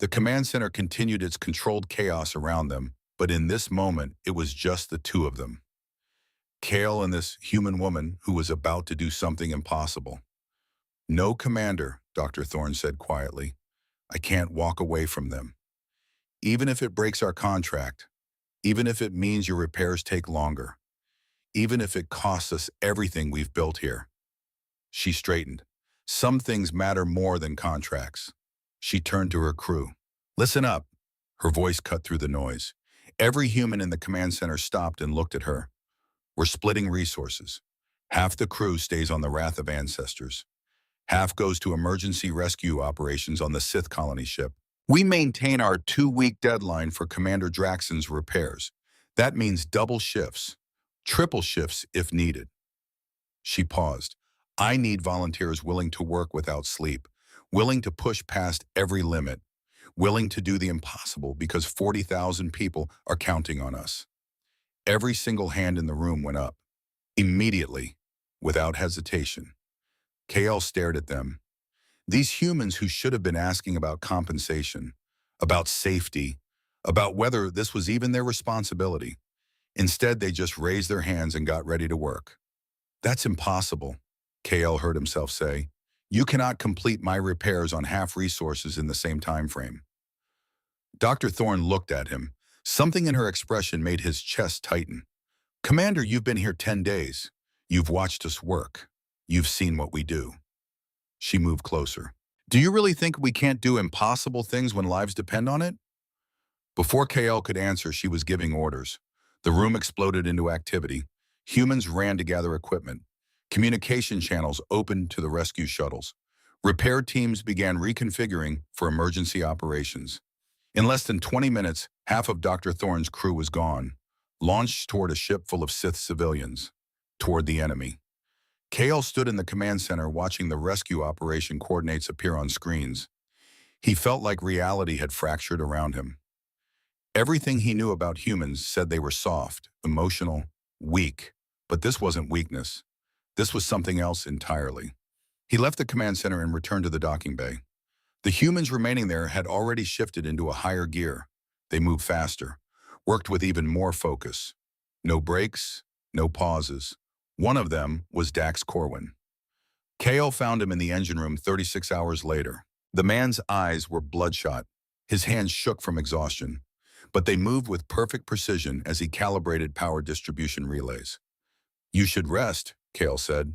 The command center continued its controlled chaos around them, but in this moment, it was just the two of them. Kale and this human woman who was about to do something impossible. No, Commander, Dr. Thorne said quietly. I can't walk away from them. Even if it breaks our contract, even if it means your repairs take longer, even if it costs us everything we've built here. She straightened. Some things matter more than contracts. She turned to her crew. Listen up. Her voice cut through the noise. Every human in the command center stopped and looked at her. We're splitting resources. Half the crew stays on the Wrath of Ancestors. Half goes to emergency rescue operations on the Sith colony ship. We maintain our 2-week deadline for Commander Draxon's repairs. That means double shifts, triple shifts if needed. She paused. I need volunteers willing to work without sleep, willing to push past every limit, willing to do the impossible because 40,000 people are counting on us. Every single hand in the room went up. Immediately, without hesitation. KL stared at them. These humans who should have been asking about compensation, about safety, about whether this was even their responsibility. Instead, they just raised their hands and got ready to work. That's impossible, KL heard himself say. You cannot complete my repairs on half resources in the same time frame. Dr. Thorne looked at him. Something in her expression made his chest tighten. Commander, you've been here 10 days. You've watched us work. You've seen what we do. She moved closer. Do you really think we can't do impossible things when lives depend on it? Before KL could answer, she was giving orders. The room exploded into activity. Humans ran to gather equipment. Communication channels opened to the rescue shuttles. Repair teams began reconfiguring for emergency operations. In less than 20 minutes, half of Dr. Thorne's crew was gone, launched toward a ship full of Sith civilians, toward the enemy. KL stood in the command center watching the rescue operation coordinates appear on screens. He felt like reality had fractured around him. Everything he knew about humans said they were soft, emotional, weak. But this wasn't weakness. This was something else entirely. He left the command center and returned to the docking bay. The humans remaining there had already shifted into a higher gear. They moved faster, worked with even more focus. No breaks, no pauses. One of them was Dax Corwin. KO found him in the engine room 36 hours later. The man's eyes were bloodshot. His hands shook from exhaustion, but they moved with perfect precision as he calibrated power distribution relays. "You should rest," Kale said.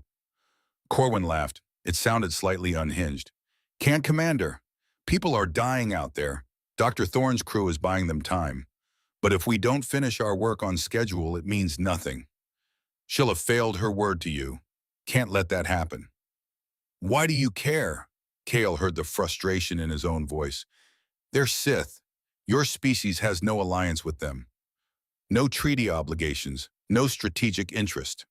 Corwin laughed. It sounded slightly unhinged. "Can't, Commander. People are dying out there. Dr. Thorne's crew is buying them time. But if we don't finish our work on schedule, it means nothing. She'll have failed her word to you. Can't let that happen." "Why do you care?" Kale heard the frustration in his own voice. "They're Sith. Your species has no alliance with them. No treaty obligations, no strategic interest."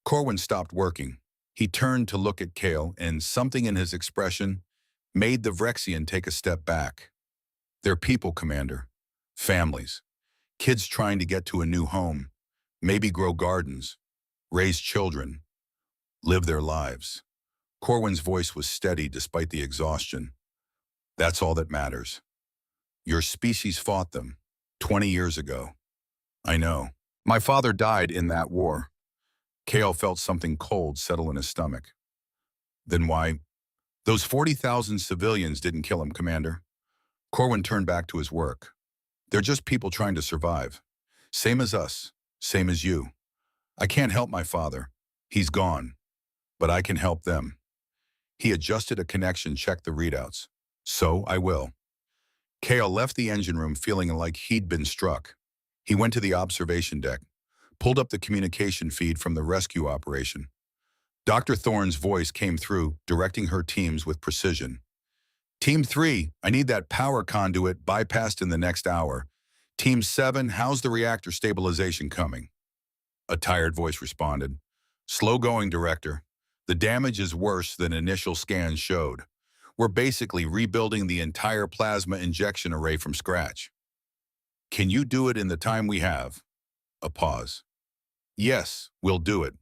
Corwin stopped working. He turned to look at Kale, and something in his expression made the Vrexian take a step back. "They're people, Commander. Families. Kids trying to get to a new home. Maybe grow gardens. Raise children. Live their lives." Corwin's voice was steady despite the exhaustion. "That's all that matters. Your species fought them 20 years ago. I know. My father died in that war." Kale felt something cold settle in his stomach. "Then why? Those 40,000 civilians didn't kill him, Commander." Corwin turned back to his work. "They're just people trying to survive. Same as us, same as you. I can't help my father. He's gone. But I can help them." He adjusted a connection, checked the readouts. "So I will." Kale left the engine room feeling like he'd been struck. He went to the observation deck, pulled up the communication feed from the rescue operation. Dr. Thorne's voice came through, directing her teams with precision. "Team 3, I need that power conduit bypassed in the next hour. Team 7, how's the reactor stabilization coming?" A tired voice responded. "Slow going, Director. The damage is worse than initial scans showed. We're basically rebuilding the entire plasma injection array from scratch." "Can you do it in the time we have?" A pause. "Yes, we'll do it."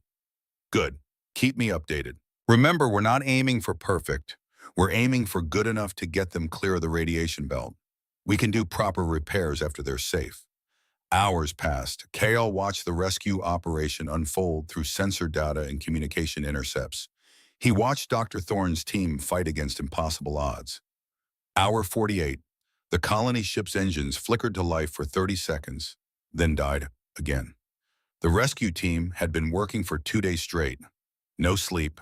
"Good. Keep me updated. Remember, we're not aiming for perfect. We're aiming for good enough to get them clear of the radiation belt. We can do proper repairs after they're safe." Hours passed. KL watched the rescue operation unfold through sensor data and communication intercepts. He watched Dr. Thorne's team fight against impossible odds. Hour 48. The colony ship's engines flickered to life for 30 seconds, then died again. The rescue team had been working for 2 days straight. No sleep,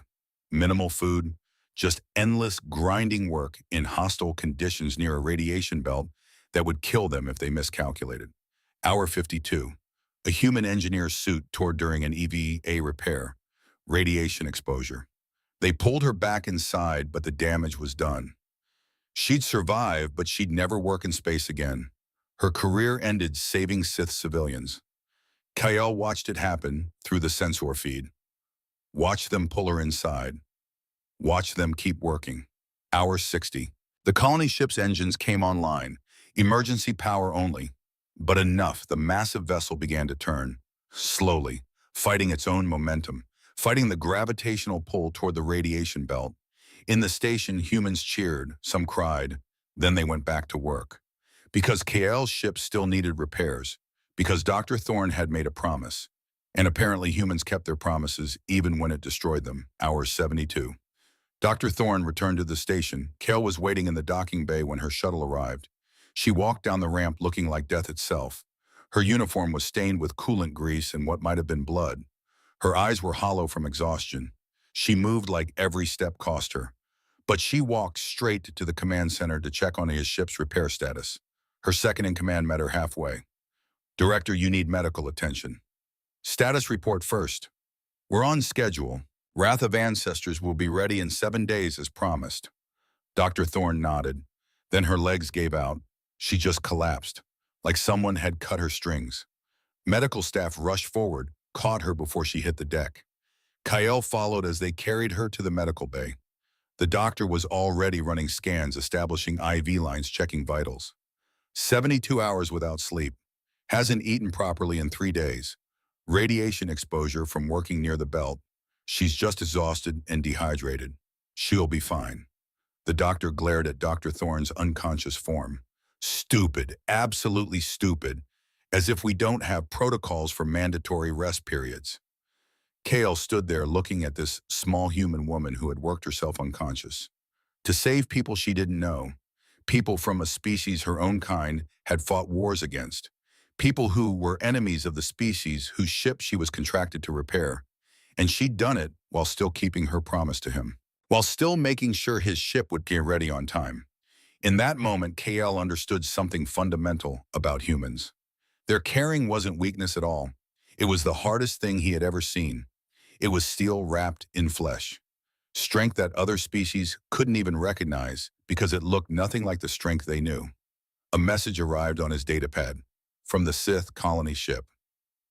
minimal food, just endless grinding work in hostile conditions near a radiation belt that would kill them if they miscalculated. Hour 52. A human engineer's suit tore during an EVA repair. Radiation exposure. They pulled her back inside, but the damage was done. She'd survive, but she'd never work in space again. Her career ended saving Sith civilians. Kyle watched it happen through the sensor feed. Watch them pull her inside. Watch them keep working. Hour 60. The colony ship's engines came online. Emergency power only. But enough, the massive vessel began to turn. Slowly, fighting its own momentum. Fighting the gravitational pull toward the radiation belt. In the station, humans cheered, some cried, then they went back to work. Because KL's ship still needed repairs. Because Dr. Thorne had made a promise. And apparently humans kept their promises even when it destroyed them. Hour 72. Dr. Thorne returned to the station. Kale was waiting in the docking bay when her shuttle arrived. She walked down the ramp looking like death itself. Her uniform was stained with coolant grease and what might have been blood. Her eyes were hollow from exhaustion. She moved like every step cost her. But she walked straight to the command center to check on his ship's repair status. Her second-in-command met her halfway. "Director, you need medical attention." "Status report first." "We're on schedule. Wrath of Ancestors will be ready in 7 days as promised." Dr. Thorne nodded. Then her legs gave out. She just collapsed, like someone had cut her strings. Medical staff rushed forward, caught her before she hit the deck. Kyle followed as they carried her to the medical bay. The doctor was already running scans, establishing IV lines, checking vitals. 72 hours without sleep. Hasn't eaten properly in 3 days. Radiation exposure from working near the belt. She's just exhausted and dehydrated. She'll be fine. The doctor glared at Dr. Thorne's unconscious form. Stupid, absolutely stupid, as if we don't have protocols for mandatory rest periods. Kale stood there looking at this small human woman who had worked herself unconscious. To save people she didn't know, people from a species her own kind had fought wars against, people who were enemies of the species whose ship she was contracted to repair, and she'd done it while still keeping her promise to him, while still making sure his ship would get ready on time. In that moment, KL understood something fundamental about humans. Their caring wasn't weakness at all. It was the hardest thing he had ever seen. It was steel wrapped in flesh. Strength that other species couldn't even recognize because it looked nothing like the strength they knew. A message arrived on his datapad from the Sith colony ship.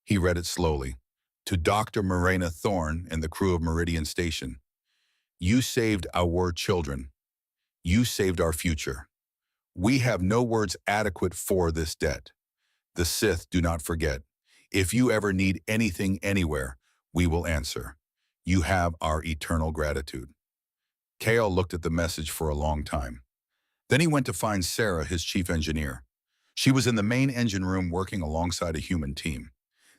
He read it slowly. To Dr. Morena Thorne and the crew of Meridian Station. You saved our children. You saved our future. We have no words adequate for this debt. The Sith do not forget. If you ever need anything anywhere, we will answer. You have our eternal gratitude. Kale looked at the message for a long time. Then he went to find Sarah, his chief engineer. She was in the main engine room working alongside a human team.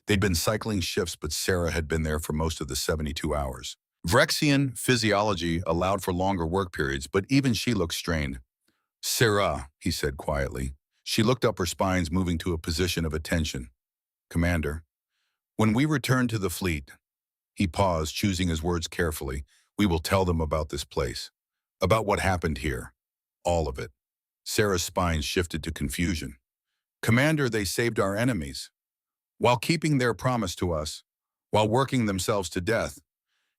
They'd been cycling shifts, but Sarah had been there for most of the 72 hours. Vrexian physiology allowed for longer work periods, but even she looked strained. "Sarah," he said quietly. She looked up, her spines moving to a position of attention. "Commander, when we return to the fleet," he paused, choosing his words carefully, "we will tell them about this place, about what happened here, all of it." Sarah's spine shifted to confusion. "Commander, they saved our enemies, while keeping their promise to us, while working themselves to death."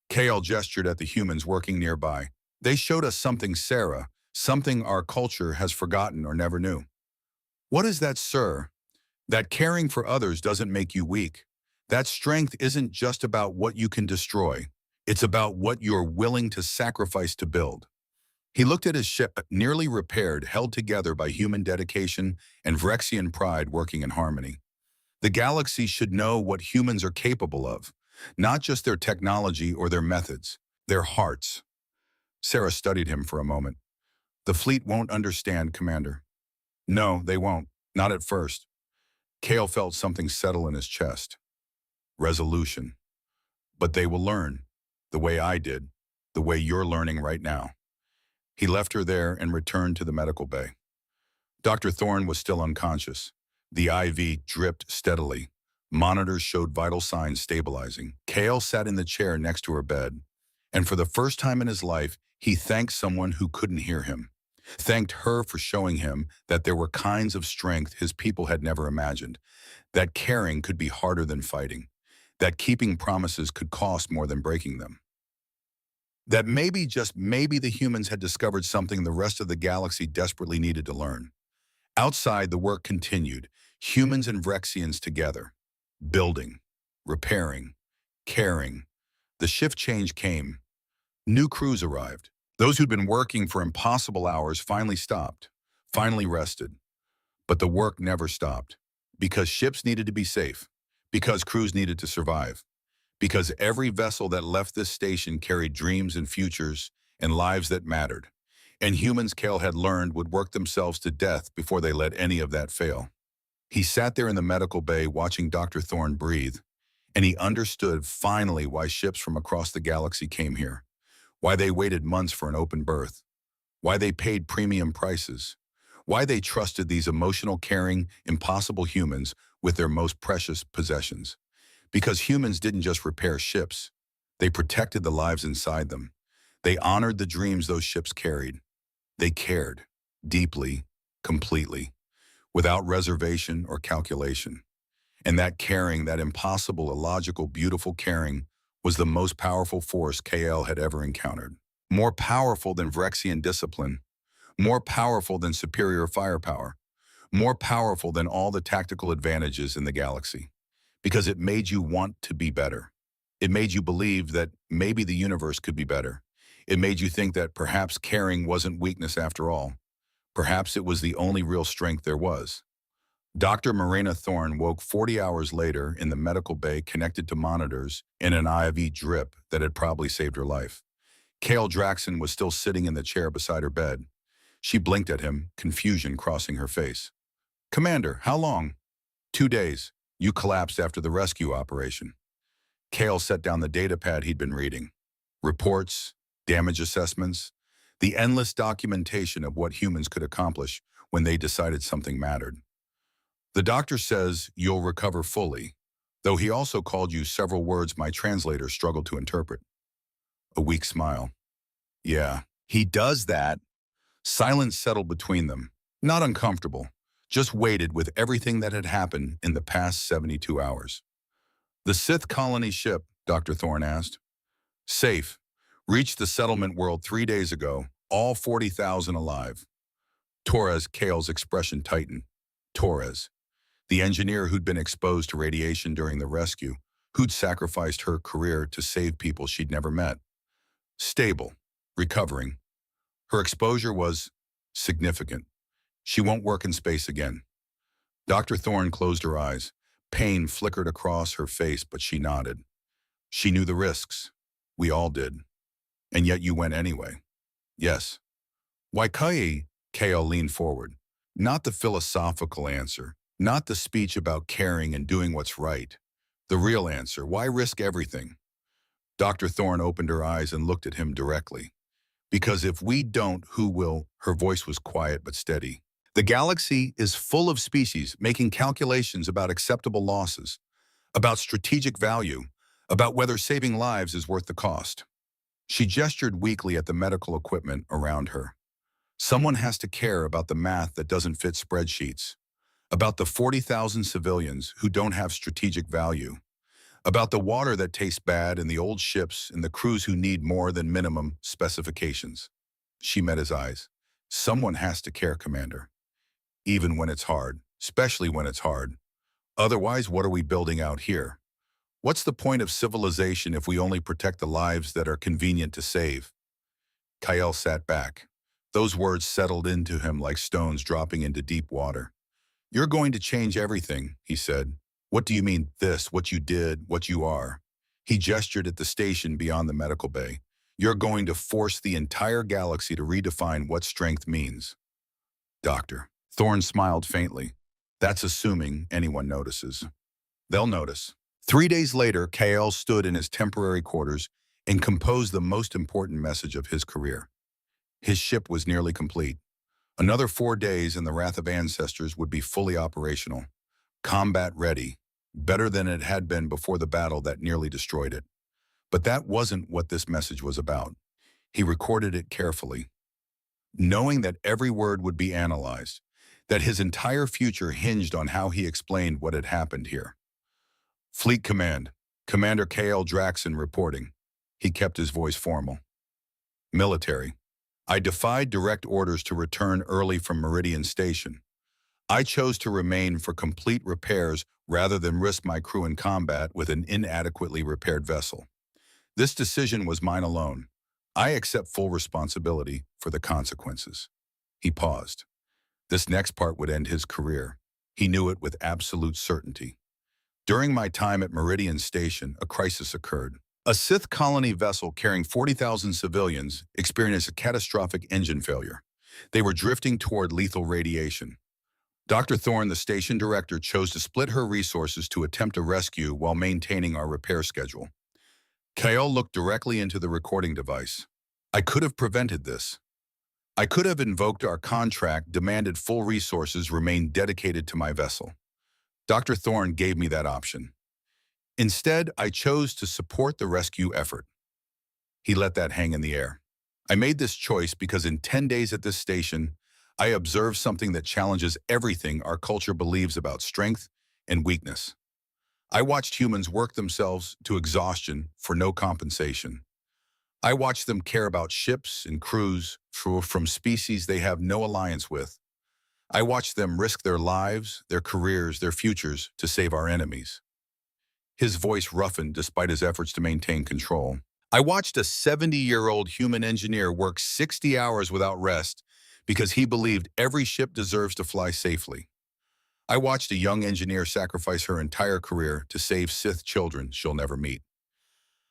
Kale gestured at the humans working nearby. "They showed us something, Sarah, something our culture has forgotten or never knew." "What is that, sir?" "That caring for others doesn't make you weak. That strength isn't just about what you can destroy. It's about what you're willing to sacrifice to build." He looked at his ship, nearly repaired, held together by human dedication and Vrexian pride working in harmony. The galaxy should know what humans are capable of, not just their technology or their methods, their hearts. Sarah studied him for a moment. "The fleet won't understand, Commander." "No, they won't. Not at first." Kale felt something settle in his chest. Resolution. "But they will learn, the way I did, the way you're learning right now." He left her there and returned to the medical bay. Dr. Thorne was still unconscious. The IV dripped steadily. Monitors showed vital signs stabilizing. Kale sat in the chair next to her bed, and for the first time in his life, he thanked someone who couldn't hear him. Thanked her for showing him that there were kinds of strength his people had never imagined, that caring could be harder than fighting, that keeping promises could cost more than breaking them. That maybe, just maybe, the humans had discovered something the rest of the galaxy desperately needed to learn. Outside, the work continued, humans and Vrexians together. Building, repairing, caring. The shift change came. New crews arrived. Those who'd been working for impossible hours finally stopped, finally rested. But the work never stopped. Because ships needed to be safe. Because crews needed to survive. Because every vessel that left this station carried dreams and futures and lives that mattered. And humans, Kale had learned, would work themselves to death before they let any of that fail. He sat there in the medical bay watching Dr. Thorne breathe, and he understood finally why ships from across the galaxy came here, why they waited months for an open berth, why they paid premium prices, why they trusted these emotional, caring, impossible humans with their most precious possessions. Because humans didn't just repair ships, they protected the lives inside them. They honored the dreams those ships carried. They cared, deeply, completely, without reservation or calculation. And that caring, that impossible, illogical, beautiful caring, was the most powerful force KL had ever encountered. More powerful than Vrexian discipline, more powerful than superior firepower, more powerful than all the tactical advantages in the galaxy. Because it made you want to be better. It made you believe that maybe the universe could be better. It made you think that perhaps caring wasn't weakness after all. Perhaps it was the only real strength there was. Dr. Morena Thorne woke 40 hours later in the medical bay connected to monitors in an IV drip that had probably saved her life. Kale Draxon was still sitting in the chair beside her bed. She blinked at him, confusion crossing her face. "Commander, how long?" "2 days. You collapsed after the rescue operation." Kale set down the datapad he'd been reading. Reports, damage assessments, the endless documentation of what humans could accomplish when they decided something mattered. "The doctor says you'll recover fully, though he also called you several words my translator struggled to interpret." A weak smile. "Yeah, he does that." Silence settled between them. Not uncomfortable, just weighted with everything that had happened in the past 72 hours. "The Sith colony ship," Dr. Thorne asked. "Safe. Reached the settlement world 3 days ago, all 40,000 alive." Torres, Kale's expression tightened. Torres, the engineer who'd been exposed to radiation during the rescue, who'd sacrificed her career to save people she'd never met. Stable, recovering. Her exposure was significant. She won't work in space again. Dr. Thorne closed her eyes. Pain flickered across her face, but she nodded. She knew the risks. We all did. And yet you went anyway. Yes. Why Kai? Kale leaned forward. Not the philosophical answer. Not the speech about caring and doing what's right. The real answer. Why risk everything? Dr. Thorne opened her eyes and looked at him directly. Because if we don't, who will? Her voice was quiet but steady. The galaxy is full of species making calculations about acceptable losses, about strategic value, about whether saving lives is worth the cost. She gestured weakly at the medical equipment around her. Someone has to care about the math that doesn't fit spreadsheets, about the 40,000 civilians who don't have strategic value, about the water that tastes bad and the old ships and the crews who need more than minimum specifications. She met his eyes. Someone has to care, Commander. Even when it's hard, especially when it's hard. Otherwise, what are we building out here? What's the point of civilization if we only protect the lives that are convenient to save? Kyle sat back. Those words settled into him like stones dropping into deep water. You're going to change everything, he said. What do you mean this, what you did, what you are? He gestured at the station beyond the medical bay. You're going to force the entire galaxy to redefine what strength means. Doctor. Thorne smiled faintly. That's assuming anyone notices. They'll notice. 3 days later, KL stood in his temporary quarters and composed the most important message of his career. His ship was nearly complete. Another 4 days and the Wrath of Ancestors would be fully operational. Combat ready. Better than it had been before the battle that nearly destroyed it. But that wasn't what this message was about. He recorded it carefully, knowing that every word would be analyzed, that his entire future hinged on how he explained what had happened here. Fleet Command, Commander K.L. Draxon reporting. He kept his voice formal. Military. I defied direct orders to return early from Meridian Station. I chose to remain for complete repairs rather than risk my crew in combat with an inadequately repaired vessel. This decision was mine alone. I accept full responsibility for the consequences. He paused. This next part would end his career. He knew it with absolute certainty. During my time at Meridian Station, a crisis occurred. A Sith colony vessel carrying 40,000 civilians experienced a catastrophic engine failure. They were drifting toward lethal radiation. Dr. Thorne, the station director, chose to split her resources to attempt a rescue while maintaining our repair schedule. Kyle looked directly into the recording device. I could have prevented this. I could have invoked our contract, demanded full resources remain dedicated to my vessel. Dr. Thorne gave me that option. Instead, I chose to support the rescue effort. He let that hang in the air. I made this choice because in 10 days at this station, I observed something that challenges everything our culture believes about strength and weakness. I watched humans work themselves to exhaustion for no compensation. I watched them care about ships and crews from species they have no alliance with. I watched them risk their lives, their careers, their futures to save our enemies. His voice roughened despite his efforts to maintain control. I watched a 70-year-old human engineer work 60 hours without rest because he believed every ship deserves to fly safely. I watched a young engineer sacrifice her entire career to save Sith children she'll never meet.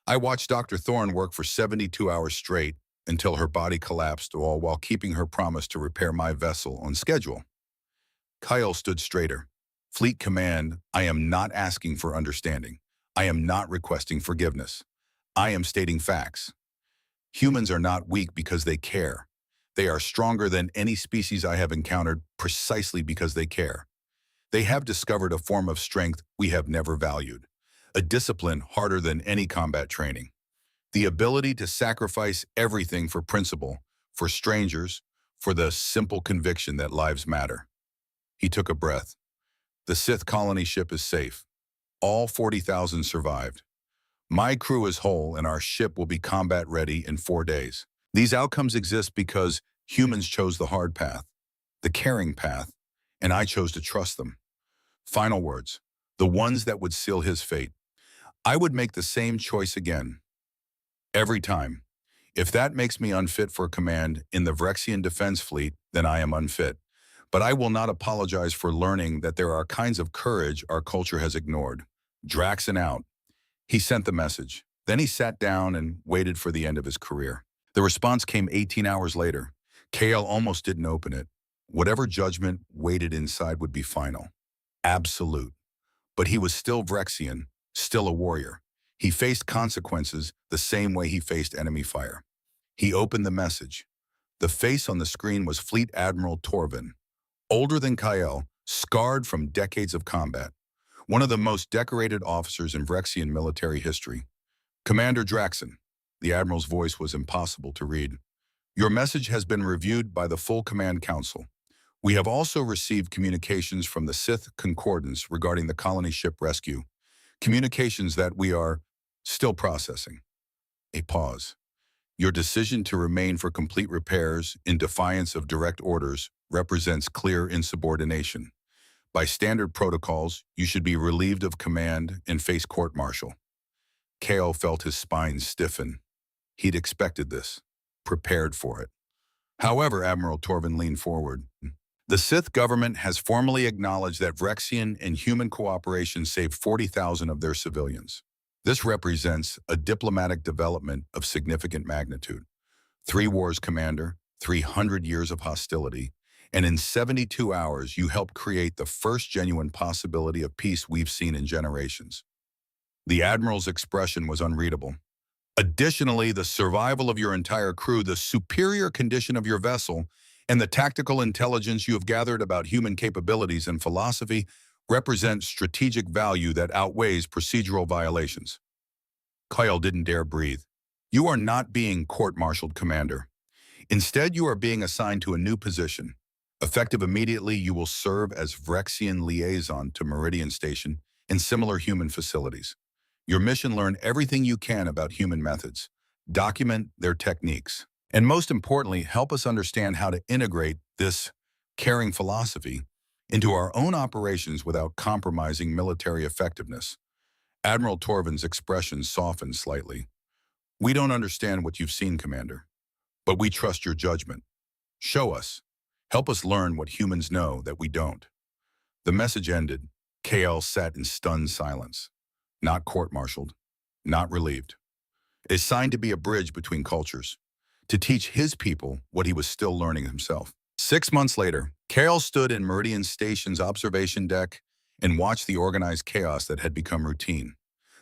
I watched Dr. Thorne work for 72 hours straight until her body collapsed, all while keeping her promise to repair my vessel on schedule. Kyle stood straighter. Fleet Command, I am not asking for understanding. I am not requesting forgiveness. I am stating facts. Humans are not weak because they care. They are stronger than any species I have encountered precisely because they care. They have discovered a form of strength we have never valued, a discipline harder than any combat training. The ability to sacrifice everything for principle, for strangers, for the simple conviction that lives matter. He took a breath. The Sith colony ship is safe. All 40,000 survived. My crew is whole and our ship will be combat ready in 4 days. These outcomes exist because humans chose the hard path, the caring path, and I chose to trust them. Final words, the ones that would seal his fate. I would make the same choice again. Every time. If that makes me unfit for command in the Vrexian Defense Fleet, then I am unfit. But I will not apologize for learning that there are kinds of courage our culture has ignored. Draxon out. He sent the message. Then he sat down and waited for the end of his career. The response came 18 hours later. KL almost didn't open it. Whatever judgment waited inside would be final. Absolute. But he was still Vrexian, still a warrior. He faced consequences the same way he faced enemy fire. He opened the message. The face on the screen was Fleet Admiral Torvin, older than Kyle, scarred from decades of combat, one of the most decorated officers in Vrexian military history. Commander Draxon. The Admiral's voice was impossible to read. Your message has been reviewed by the full Command Council. We have also received communications from the Sith Concordance regarding the colony ship rescue, communications that we are still processing. A pause. Your decision to remain for complete repairs in defiance of direct orders represents clear insubordination. By standard protocols, you should be relieved of command and face court-martial. Kale felt his spine stiffen. He'd expected this, prepared for it. However, Admiral Torvin leaned forward. The Sith government has formally acknowledged that Vrexian and human cooperation saved 40,000 of their civilians. This represents a diplomatic development of significant magnitude. 3 wars, Commander, 300 years of hostility, and in 72 hours you helped create the first genuine possibility of peace we've seen in generations. The Admiral's expression was unreadable. Additionally, the survival of your entire crew, the superior condition of your vessel, and the tactical intelligence you have gathered about human capabilities and philosophy represent strategic value that outweighs procedural violations. Kyle didn't dare breathe. You are not being court-martialed, Commander. Instead, you are being assigned to a new position. Effective immediately, you will serve as Vrexian liaison to Meridian Station and similar human facilities. Your mission: learn everything you can about human methods, document their techniques, and most importantly, help us understand how to integrate this caring philosophy into our own operations without compromising military effectiveness. Admiral Torvin's expression softened slightly. We don't understand what you've seen, Commander, but we trust your judgment. Show us. Help us learn what humans know that we don't. The message ended. KL sat in stunned silence. Not court-martialed, not relieved. Assigned to be a bridge between cultures, to teach his people what he was still learning himself. 6 months later, Carol stood in Meridian Station's observation deck and watched the organized chaos that had become routine.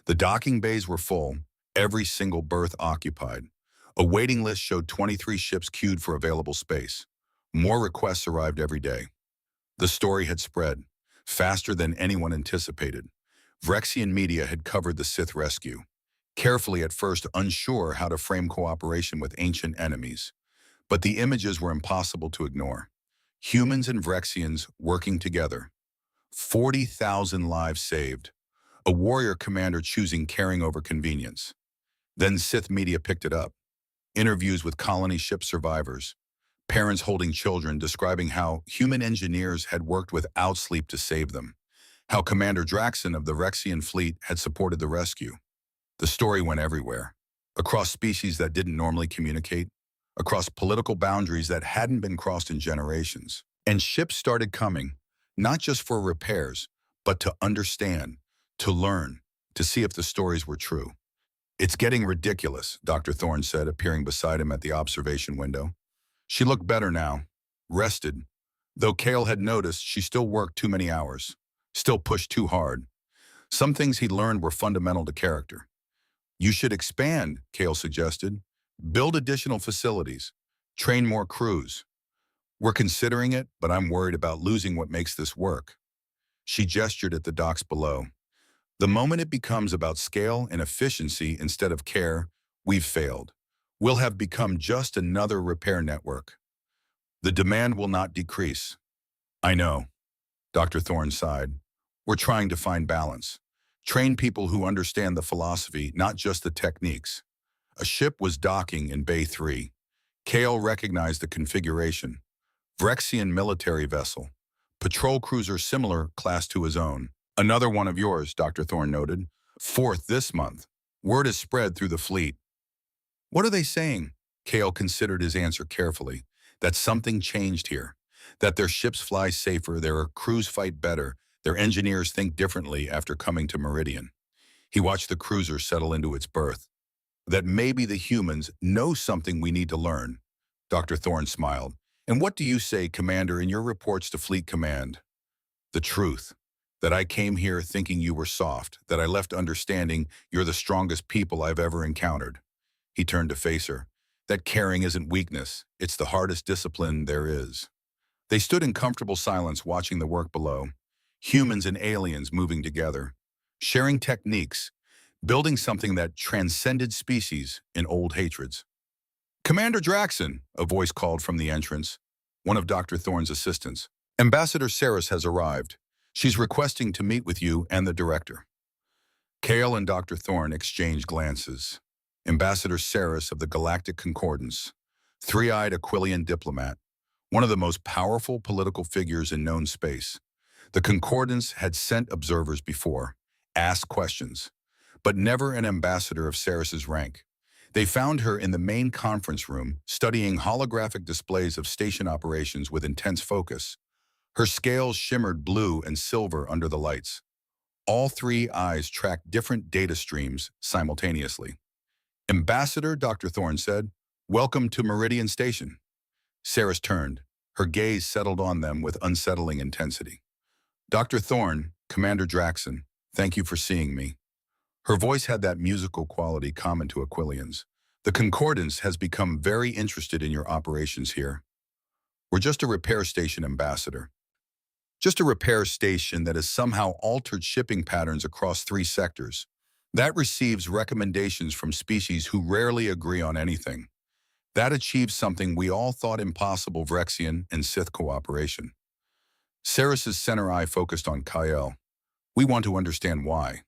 The docking bays were full, every single berth occupied. A waiting list showed 23 ships queued for available space. More requests arrived every day. The story had spread, faster than anyone anticipated. Vrexian media had covered the Sith rescue. carefully at first unsure how to frame cooperation with ancient enemies. But the images were impossible to ignore. Humans and Vrexians working together. 40,000 lives saved. A warrior commander choosing caring over convenience. Then Sith media picked it up. Interviews with colony ship survivors. Parents holding children describing how human engineers had worked without sleep to save them. How Commander Draxon of the Rexian fleet had supported the rescue. The story went everywhere. Across species that didn't normally communicate. Across political boundaries that hadn't been crossed in generations. And ships started coming, not just for repairs, but to understand, to learn, to see if the stories were true. "It's getting ridiculous," Dr. Thorne said, appearing beside him at the observation window. She looked better now, rested, though Cale had noticed she still worked too many hours, still pushed too hard. Some things he'd learned were fundamental to character. "You should expand," Cale suggested. "Build additional facilities. Train more crews." "We're considering it, but I'm worried about losing what makes this work." She gestured at the docks below. "The moment it becomes about scale and efficiency instead of care, we've failed. We'll have become just another repair network. The demand will not decrease." "I know," Dr. Thorne sighed. "We're trying to find balance. Train people who understand the philosophy, not just the techniques." A ship was docking in Bay 3. Cale recognized the configuration. Vrexian military vessel. Patrol cruiser similar class to his own. "Another one of yours," Dr. Thorne noted. "Fourth this month. Word is spread through the fleet." "What are they saying?" Cale considered his answer carefully. "That something changed here. That their ships fly safer, their crews fight better, their engineers think differently after coming to Meridian." He watched the cruiser settle into its berth. "That maybe the humans know something we need to learn." Dr. Thorne smiled. "And what do you say, Commander, in your reports to Fleet Command?" "The truth. That I came here thinking you were soft, that I left understanding you're the strongest people I've ever encountered." He turned to face her. "That caring isn't weakness. It's the hardest discipline there is." They stood in comfortable silence watching the work below. Humans and aliens moving together. Sharing techniques. Building something that transcended species in old hatreds. "Commander Draxon," a voice called from the entrance. One of Dr. Thorne's assistants. "Ambassador Saris has arrived. She's requesting to meet with you and the director." Cale and Dr. Thorne exchanged glances. Ambassador Saris of the Galactic Concordance. Three-eyed Aquilian diplomat. One of the most powerful political figures in known space. The Concordance had sent observers before, asked questions, but never an ambassador of Saris's rank. They found her in the main conference room, studying holographic displays of station operations with intense focus. Her scales shimmered blue and silver under the lights. All three eyes tracked different data streams simultaneously. "Ambassador," Dr. Thorne said, "welcome to Meridian Station." Saris turned. Her gaze settled on them with unsettling intensity. "Dr. Thorne, Commander Draxon, thank you for seeing me." Her voice had that musical quality common to Aquilians. "The Concordance has become very interested in your operations here." "We're just a repair station, Ambassador. Just a repair station that has somehow altered shipping patterns across 3 sectors. That receives recommendations from species who rarely agree on anything. That achieves something we all thought impossible: Vrexian and Sith cooperation." Saris's center eye focused on Kyle. "We want to understand why."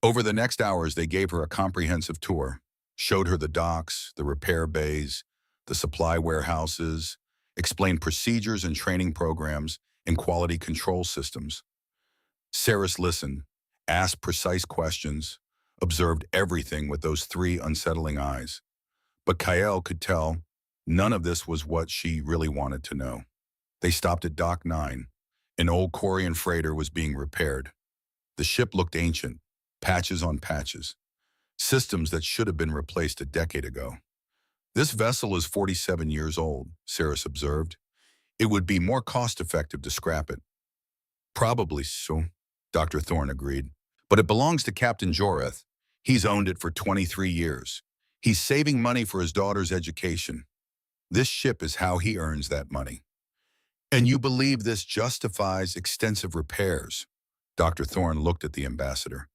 Over the next hours, they gave her a comprehensive tour, showed her the docks, the repair bays, the supply warehouses, explained procedures and training programs, and quality control systems. Saris listened, asked precise questions, observed everything with those 3 unsettling eyes. But Kyle could tell none of this was what she really wanted to know. They stopped at Dock 9. An old Quarian freighter was being repaired. The ship looked ancient, patches on patches, systems that should have been replaced a decade ago. "This vessel is 47 years old," Saris observed. "It would be more cost-effective to scrap it." "Probably so," Dr. Thorne agreed. "But it belongs to Captain Joreth. He's owned it for 23 years. He's saving money for his daughter's education. This ship is how he earns that money." "And you believe this justifies extensive repairs?" Dr. Thorne looked at the ambassador.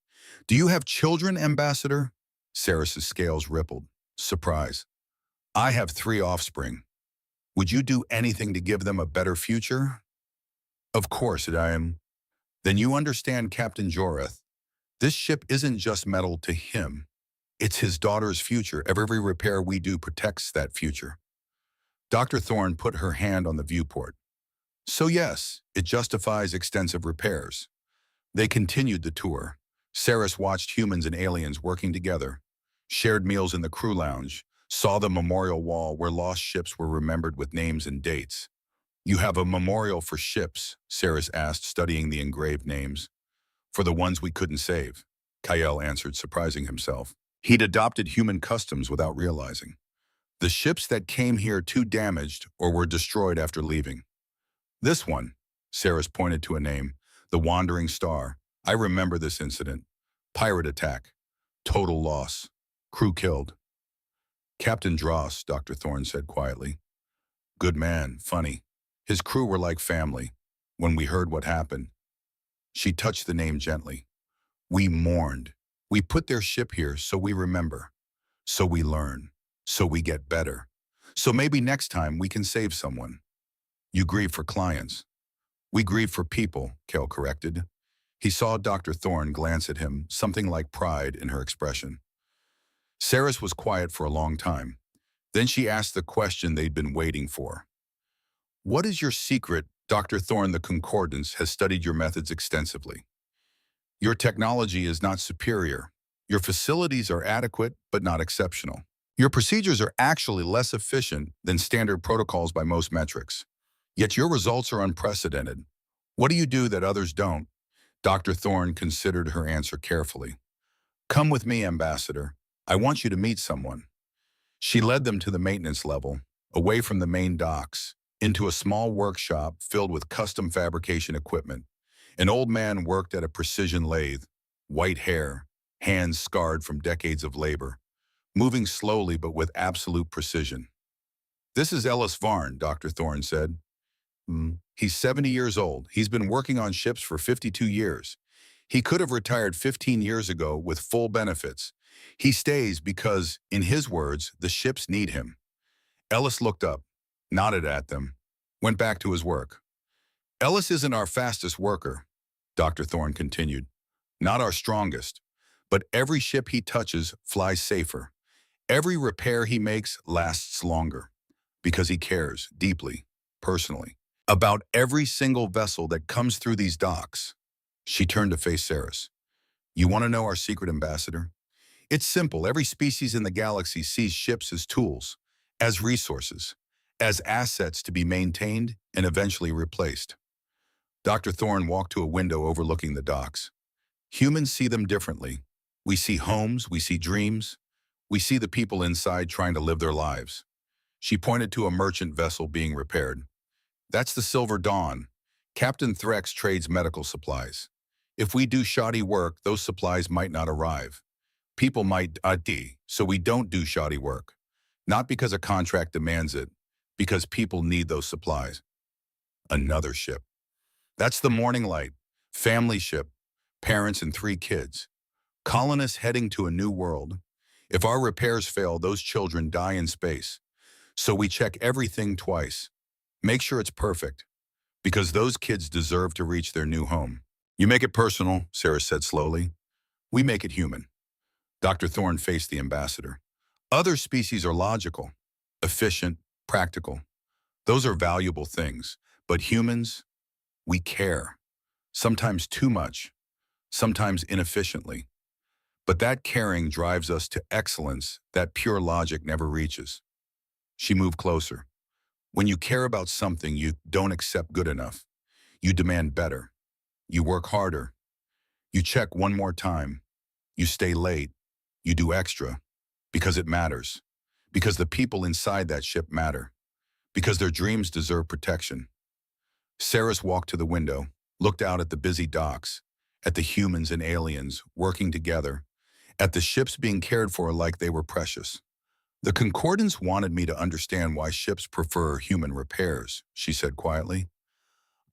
"Do you have children, Ambassador?" Saris's scales rippled. Surprise. I have 3 offspring. Would you do anything to give them a better future? Of course, I am. Then you understand Captain Joreth. This ship isn't just metal to him. It's his daughter's future. Every repair we do protects that future. Dr. Thorne put her hand on the viewport. So yes, it justifies extensive repairs. They continued the tour. Saris watched humans and aliens working together, shared meals in the crew lounge, saw the memorial wall where lost ships were remembered with names and dates. You have a memorial for ships, Saris asked, studying the engraved names. For the ones we couldn't save, Kyle answered, surprising himself. He'd adopted human customs without realizing. The ships that came here too damaged or were destroyed after leaving. This one, Saris pointed to a name, the Wandering Star. I remember this incident. Pirate attack. Total loss. Crew killed. Captain Dross, Dr. Thorne said quietly. Good man, funny. His crew were like family. When we heard what happened, she touched the name gently. We mourned. We put their ship here so we remember, so we learn, so we get better. So maybe next time we can save someone. You grieve for clients. We grieve for people, Kel corrected. He saw Dr. Thorne glance at him, something like pride in her expression. Saris was quiet for a long time. Then she asked the question they'd been waiting for. What is your secret? Dr. Thorne, the Concordance, has studied your methods extensively. Your technology is not superior. Your facilities are adequate, but not exceptional. Your procedures are actually less efficient than standard protocols by most metrics. Yet your results are unprecedented. What do you do that others don't? Dr. Thorne considered her answer carefully. Come with me, Ambassador. I want you to meet someone. She led them to the maintenance level, away from the main docks, into a small workshop filled with custom fabrication equipment. An old man worked at a precision lathe, white hair, hands scarred from decades of labor, moving slowly but with absolute precision. This is Ellis Varn, Dr. Thorne said. He's 70 years old. He's been working on ships for 52 years. He could have retired 15 years ago with full benefits. He stays because, in his words, the ships need him. Ellis looked up, nodded at them, went back to his work. Ellis isn't our fastest worker, Dr. Thorne continued. Not our strongest, but every ship he touches flies safer. Every repair he makes lasts longer, because he cares deeply, personally, about every single vessel that comes through these docks. She turned to face Saris. You want to know our secret, Ambassador? It's simple. Every species in the galaxy sees ships as tools, as resources, as assets to be maintained and eventually replaced. Dr. Thorne walked to a window overlooking the docks. Humans see them differently. We see homes, we see dreams, we see the people inside trying to live their lives. She pointed to a merchant vessel being repaired. That's the Silver Dawn. Captain Threx trades medical supplies. If we do shoddy work, those supplies might not arrive. People might die, so we don't do shoddy work. Not because a contract demands it, because people need those supplies. Another ship. That's the Morning Light, family ship, parents and 3 kids. Colonists heading to a new world. If our repairs fail, those children die in space. So we check everything twice. Make sure it's perfect, because those kids deserve to reach their new home. You make it personal, Saris said slowly. We make it human. Dr. Thorne faced the ambassador. Other species are logical, efficient, practical. Those are valuable things. But humans, we care. Sometimes too much, sometimes inefficiently. But that caring drives us to excellence that pure logic never reaches. She moved closer. When you care about something, you don't accept good enough. You demand better. You work harder. You check one more time. You stay late. You do extra. Because it matters. Because the people inside that ship matter. Because their dreams deserve protection. Saris walked to the window, looked out at the busy docks, at the humans and aliens working together, at the ships being cared for like they were precious. The Concordance wanted me to understand why ships prefer human repairs, she said quietly.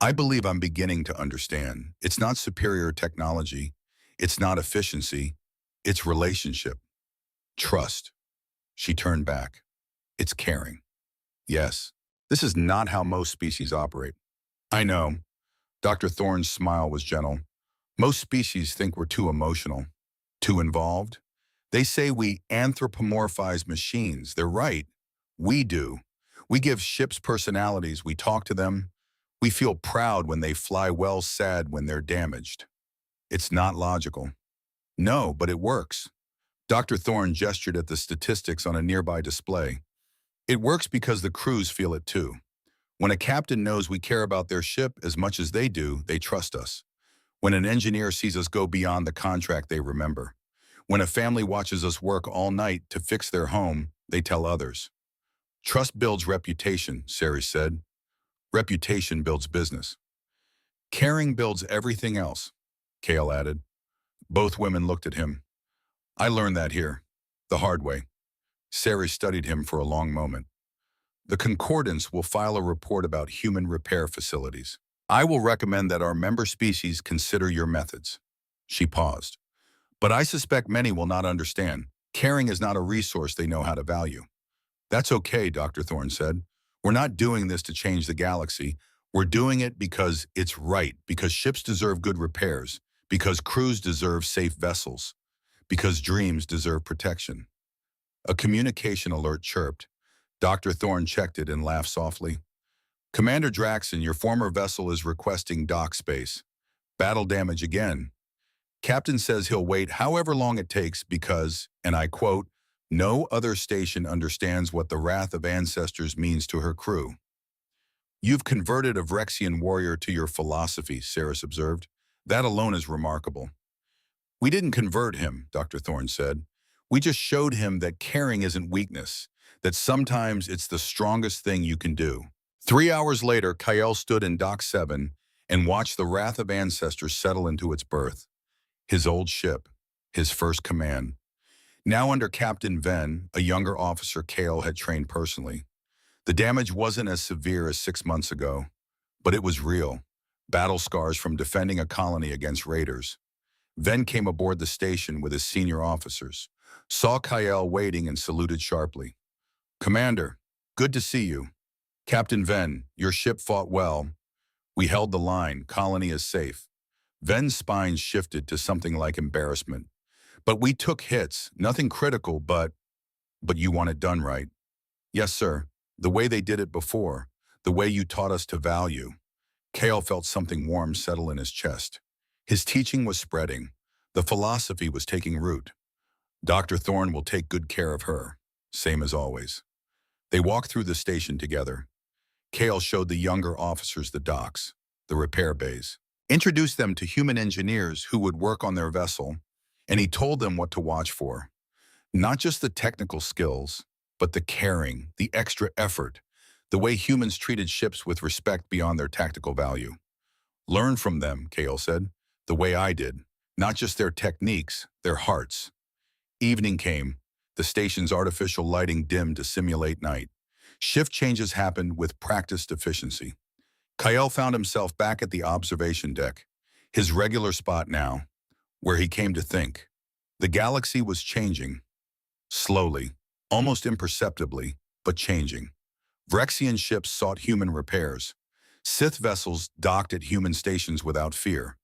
I believe I'm beginning to understand. It's not superior technology. It's not efficiency. It's relationship. Trust. She turned back. It's caring. Yes, this is not how most species operate. I know. Dr. Thorne's smile was gentle. Most species think we're too emotional, too involved. They say we anthropomorphize machines. They're right. We do. We give ships personalities. We talk to them. We feel proud when they fly well, sad when they're damaged. It's not logical. No, but it works. Dr. Thorne gestured at the statistics on a nearby display. It works because the crews feel it too. When a captain knows we care about their ship as much as they do, they trust us. When an engineer sees us go beyond the contract, they remember. When a family watches us work all night to fix their home, they tell others. Trust builds reputation, Ceres said. Reputation builds business. Caring builds everything else, Kale added. Both women looked at him. I learned that here, the hard way. Ceres studied him for a long moment. The Concordance will file a report about human repair facilities. I will recommend that our member species consider your methods. She paused. But I suspect many will not understand. Caring is not a resource they know how to value. That's okay, Dr. Thorne said. We're not doing this to change the galaxy. We're doing it because it's right, because ships deserve good repairs, because crews deserve safe vessels, because dreams deserve protection. A communication alert chirped. Dr. Thorne checked it and laughed softly. Commander Draxon, your former vessel is requesting dock space. Battle damage again. Captain says he'll wait however long it takes because, and I quote, no other station understands what the wrath of ancestors means to her crew. You've converted a Vrexian warrior to your philosophy, Ceres observed. That alone is remarkable. We didn't convert him, Dr. Thorne said. We just showed him that caring isn't weakness, that sometimes it's the strongest thing you can do. 3 hours later, Kyle stood in Dock 7 and watched the wrath of ancestors settle into its berth. His old ship, his first command. Now under Captain Venn, a younger officer Kale had trained personally. The damage wasn't as severe as 6 months ago, but it was real. Battle scars from defending a colony against raiders. Venn came aboard the station with his senior officers, saw Kyle waiting and saluted sharply. Commander, good to see you. Captain Venn, your ship fought well. We held the line. Colony is safe. Venn's spine shifted to something like embarrassment. But we took hits, nothing critical, but you want it done right. Yes, sir. The way they did it before, the way you taught us to value. Kale felt something warm settle in his chest. His teaching was spreading. The philosophy was taking root. Dr. Thorne will take good care of her, same as always. They walked through the station together. Kale showed the younger officers the docks, the repair bays, introduced them to human engineers who would work on their vessel, and he told them what to watch for. Not just the technical skills, but the caring, the extra effort, the way humans treated ships with respect beyond their tactical value. Learn from them, Kale said, the way I did. Not just their techniques, their hearts. Evening came. The station's artificial lighting dimmed to simulate night. Shift changes happened with practiced efficiency. Kyle found himself back at the observation deck, his regular spot now, where he came to think. The galaxy was changing. Slowly, almost imperceptibly, but changing. Vrexian ships sought human repairs. Sith vessels docked at human stations without fear.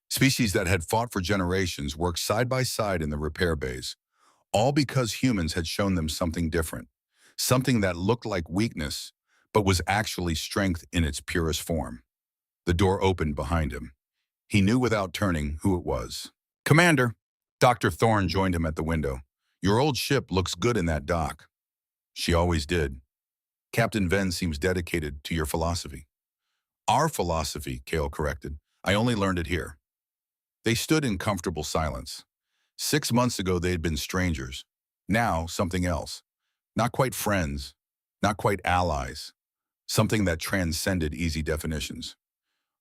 Species that had fought for generations worked side by side in the repair bays, all because humans had shown them something different, something that looked like weakness, but was actually strength in its purest form. The door opened behind him. He knew without turning who it was. Commander, Dr. Thorne joined him at the window. Your old ship looks good in that dock. She always did. Captain Venn seems dedicated to your philosophy. Our philosophy, Kale corrected. I only learned it here. They stood in comfortable silence. 6 months ago, they had been strangers. Now, something else. Not quite friends, not quite allies. Something that transcended easy definitions.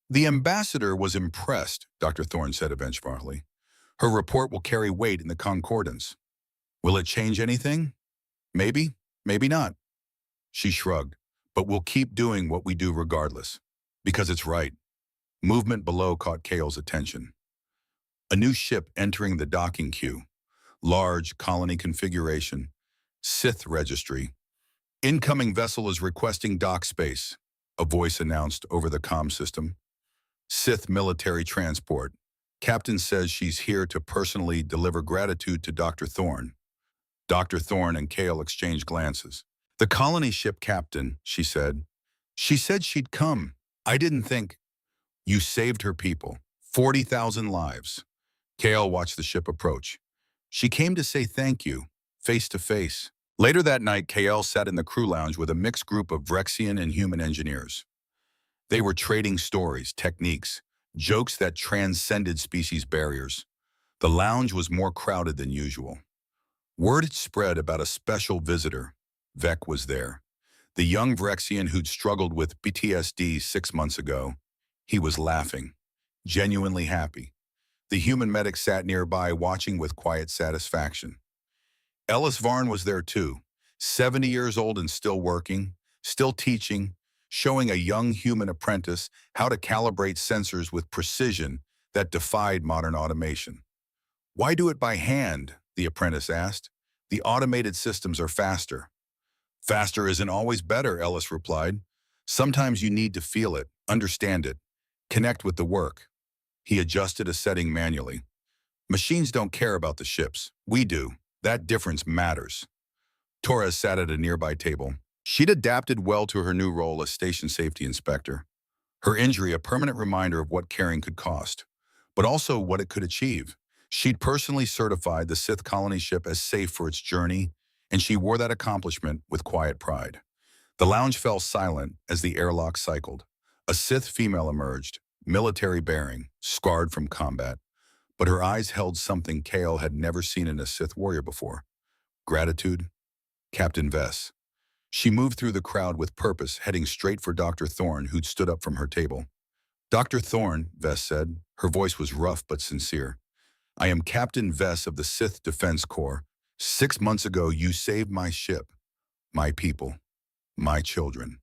The ambassador was impressed, Dr. Thorne said eventually. Her report will carry weight in the concordance. Will it change anything? Maybe, maybe not. She shrugged, but we'll keep doing what we do regardless. Because it's right. Movement below caught Kale's attention. A new ship entering the docking queue. Large colony configuration. Sith registry. Incoming vessel is requesting dock space, a voice announced over the comm system. Sith military transport. Captain says she's here to personally deliver gratitude to Dr. Thorne. Dr. Thorne and Kale exchanged glances. The colony ship captain, she said. She said she'd come. I didn't think. You saved her people. 40,000 lives. Kale watched the ship approach. She came to say thank you, face to face. Later that night, Kale sat in the crew lounge with a mixed group of Vrexian and human engineers. They were trading stories, techniques, jokes that transcended species barriers. The lounge was more crowded than usual. Word had spread about a special visitor. Vec was there. The young Vrexian who'd struggled with PTSD 6 months ago. He was laughing, genuinely happy. The human medic sat nearby, watching with quiet satisfaction. Ellis Varn was there too, 70 years old and still working, still teaching, showing a young human apprentice how to calibrate sensors with precision that defied modern automation. Why do it by hand? The apprentice asked. The automated systems are faster. Faster isn't always better, Ellis replied. Sometimes you need to feel it, understand it, connect with the work. He adjusted a setting manually. Machines don't care about the ships. We do. That difference matters. Torres sat at a nearby table. She'd adapted well to her new role as station safety inspector. Her injury a permanent reminder of what caring could cost, but also what it could achieve. She'd personally certified the Sith colony ship as safe for its journey, and she wore that accomplishment with quiet pride. The lounge fell silent as the airlock cycled. A Sith female emerged, military bearing, scarred from combat, but her eyes held something Kale had never seen in a Sith warrior before. Gratitude. Captain Vess. She moved through the crowd with purpose, heading straight for Dr. Thorne, who'd stood up from her table. Dr. Thorne, Vess said. Her voice was rough but sincere. I am Captain Vess of the Sith Defense Corps. 6 months ago, you saved my ship, my people, my children.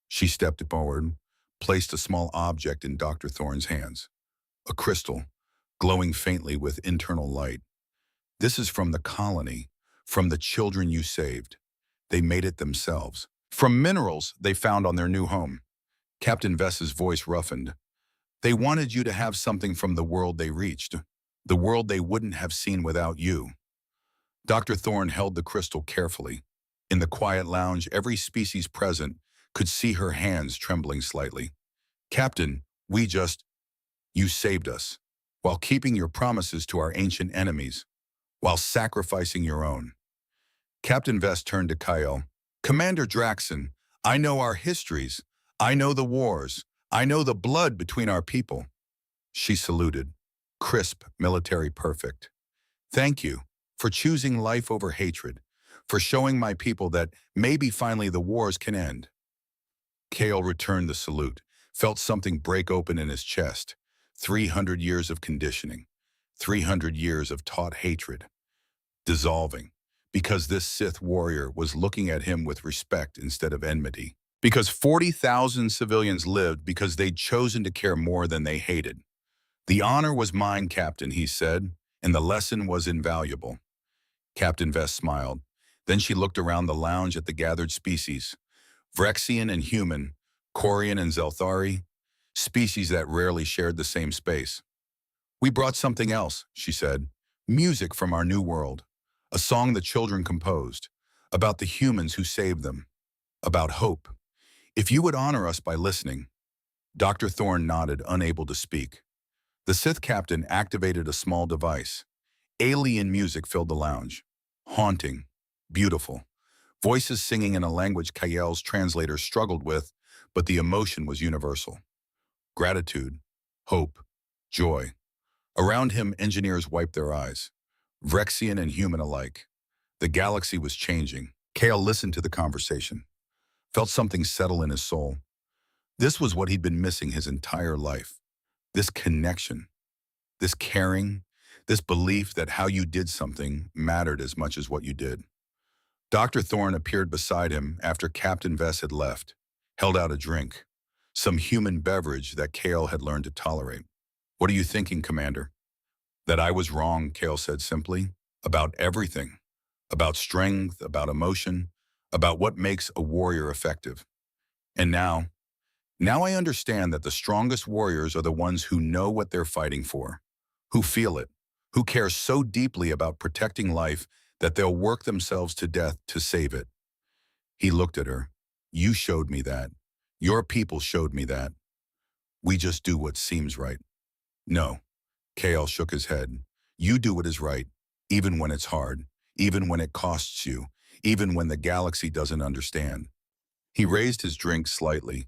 She stepped forward, placed a small object in Dr. Thorne's hands. A crystal, glowing faintly with internal light. This is from the colony, from the children you saved. They made it themselves. From minerals they found on their new home. Captain Vess's voice roughened. They wanted you to have something from the world they reached, the world they wouldn't have seen without you. Dr. Thorne held the crystal carefully. In the quiet lounge, every species present could see her hands trembling slightly. Captain, you saved us, while keeping your promises to our ancient enemies, while sacrificing your own. Captain Vess turned to Kyle. Commander Draxon, I know our histories. I know the wars. I know the blood between our people. She saluted, crisp, military perfect. Thank you for choosing life over hatred, for showing my people that maybe finally the wars can end. Kale returned the salute, felt something break open in his chest. 300 years of conditioning, 300 years of taught hatred, dissolving, because this Sith warrior was looking at him with respect instead of enmity. Because 40,000 civilians lived because they'd chosen to care more than they hated. The honor was mine, Captain, he said, and the lesson was invaluable. Captain Vess smiled. Then she looked around the lounge at the gathered species. Vrexian and human, Corian and Zelthari, species that rarely shared the same space. We brought something else, she said. Music from our new world. A song the children composed. About the humans who saved them. About hope. If you would honor us by listening. Dr. Thorne nodded, unable to speak. The Sith captain activated a small device. Alien music filled the lounge. Haunting. Beautiful. Voices singing in a language Kayel's translator struggled with, but the emotion was universal. Gratitude, hope, joy. Around him, engineers wiped their eyes. Vrexian and human alike. The galaxy was changing. Kale listened to the conversation. Felt something settle in his soul. This was what he'd been missing his entire life. This connection. This caring. This belief that how you did something mattered as much as what you did. Dr. Thorne appeared beside him after Captain Vess had left, held out a drink, some human beverage that Kale had learned to tolerate. What are you thinking, Commander? That I was wrong, Kale said simply. about everything, about strength, about emotion, about what makes a warrior effective. And now I understand that the strongest warriors are the ones who know what they're fighting for, who feel it, who care so deeply about protecting life that they'll work themselves to death to save it. He looked at her. You showed me that. Your people showed me that. We just do what seems right. No, Kale shook his head. You do what is right, even when it's hard, even when it costs you, even when the galaxy doesn't understand. He raised his drink slightly.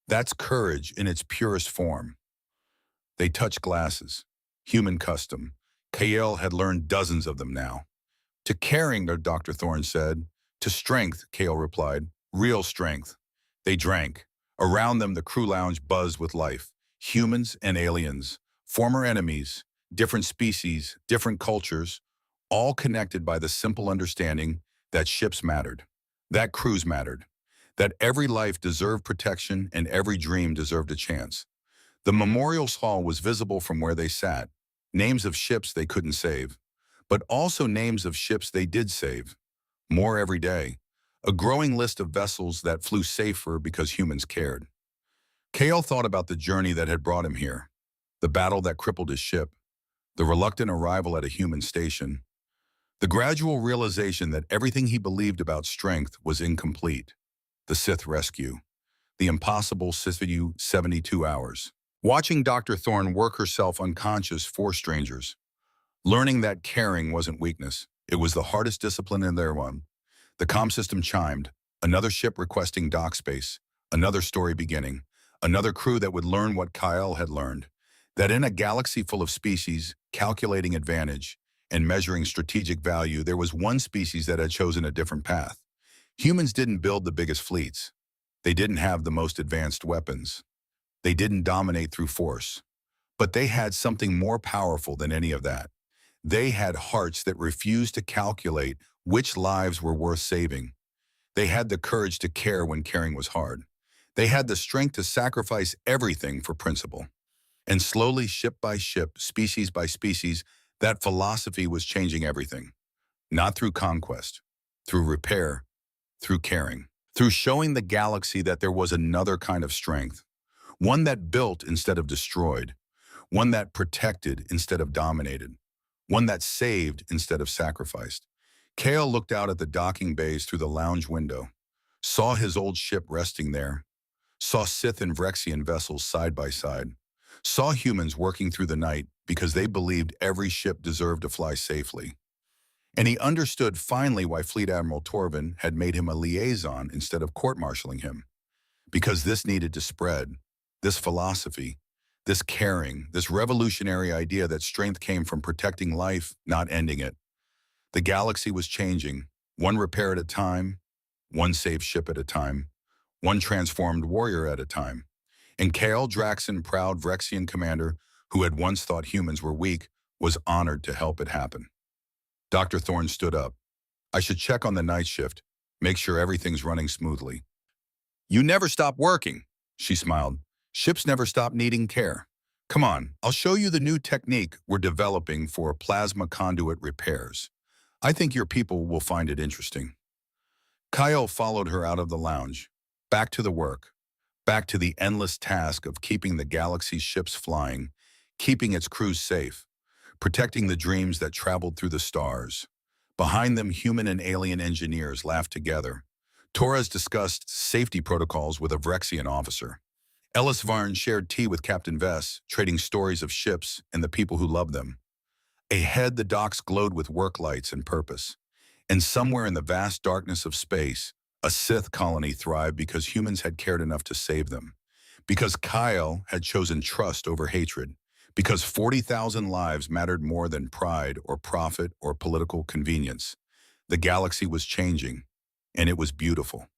That's courage in its purest form. They touched glasses. Human custom. Kael had learned dozens of them now. To caring, Dr. Thorne said. To strength, Kael replied. Real strength. They drank. Around them, the crew lounge buzzed with life. Humans and aliens. Former enemies. Different species. Different cultures. All connected by the simple understanding that ships mattered. That crews mattered. That every life deserved protection and every dream deserved a chance. The memorials hall was visible from where they sat. Names of ships they couldn't save, but also names of ships they did save. More every day. A growing list of vessels that flew safer because humans cared. Kale thought about the journey that had brought him here, the battle that crippled his ship, the reluctant arrival at a human station, the gradual realization that everything he believed about strength was incomplete, the Sith rescue, the impossible Sith 72 hours. Watching Dr. Thorne work herself unconscious for strangers, learning that caring wasn't weakness, it was the hardest discipline in their one. The comm system chimed, another ship requesting dock space, another story beginning, another crew that would learn what Kyle had learned, that in a galaxy full of species, calculating advantage and measuring strategic value, there was one species that had chosen a different path. Humans didn't build the biggest fleets. They didn't have the most advanced weapons. They didn't dominate through force. But they had something more powerful than any of that. They had hearts that refused to calculate which lives were worth saving. They had the courage to care when caring was hard. They had the strength to sacrifice everything for principle. And slowly, ship by ship, species by species, that philosophy was changing everything. Not through conquest, through repair, through caring, through showing the galaxy that there was another kind of strength, one that built instead of destroyed, one that protected instead of dominated, one that saved instead of sacrificed. Kale looked out at the docking bays through the lounge window, saw his old ship resting there, saw Sith and Vrexian vessels side by side, saw humans working through the night because they believed every ship deserved to fly safely. And he understood finally why Fleet Admiral Torvin had made him a liaison instead of court-martialing him. Because this needed to spread, this philosophy, this caring, this revolutionary idea that strength came from protecting life, not ending it. The galaxy was changing, one repair at a time, one saved ship at a time, one transformed warrior at a time. And Kael Draxon, proud Vrexian commander, who had once thought humans were weak, was honored to help it happen. Dr. Thorne stood up. I should check on the night shift, make sure everything's running smoothly. You never stop working, she smiled. Ships never stop needing care. Come on, I'll show you the new technique we're developing for plasma conduit repairs. I think your people will find it interesting. Kyle followed her out of the lounge, back to the work, back to the endless task of keeping the galaxy's ships flying, keeping its crews safe, protecting the dreams that traveled through the stars. Behind them, human and alien engineers laughed together. Torres discussed safety protocols with a Vrexian officer. Ellis Varn shared tea with Captain Vess, trading stories of ships and the people who loved them. Ahead, the docks glowed with work lights and purpose. And somewhere in the vast darkness of space, a Sith colony thrived because humans had cared enough to save them. Because Kyle had chosen trust over hatred. Because 40,000 lives mattered more than pride or profit or political convenience. The galaxy was changing, and it was beautiful.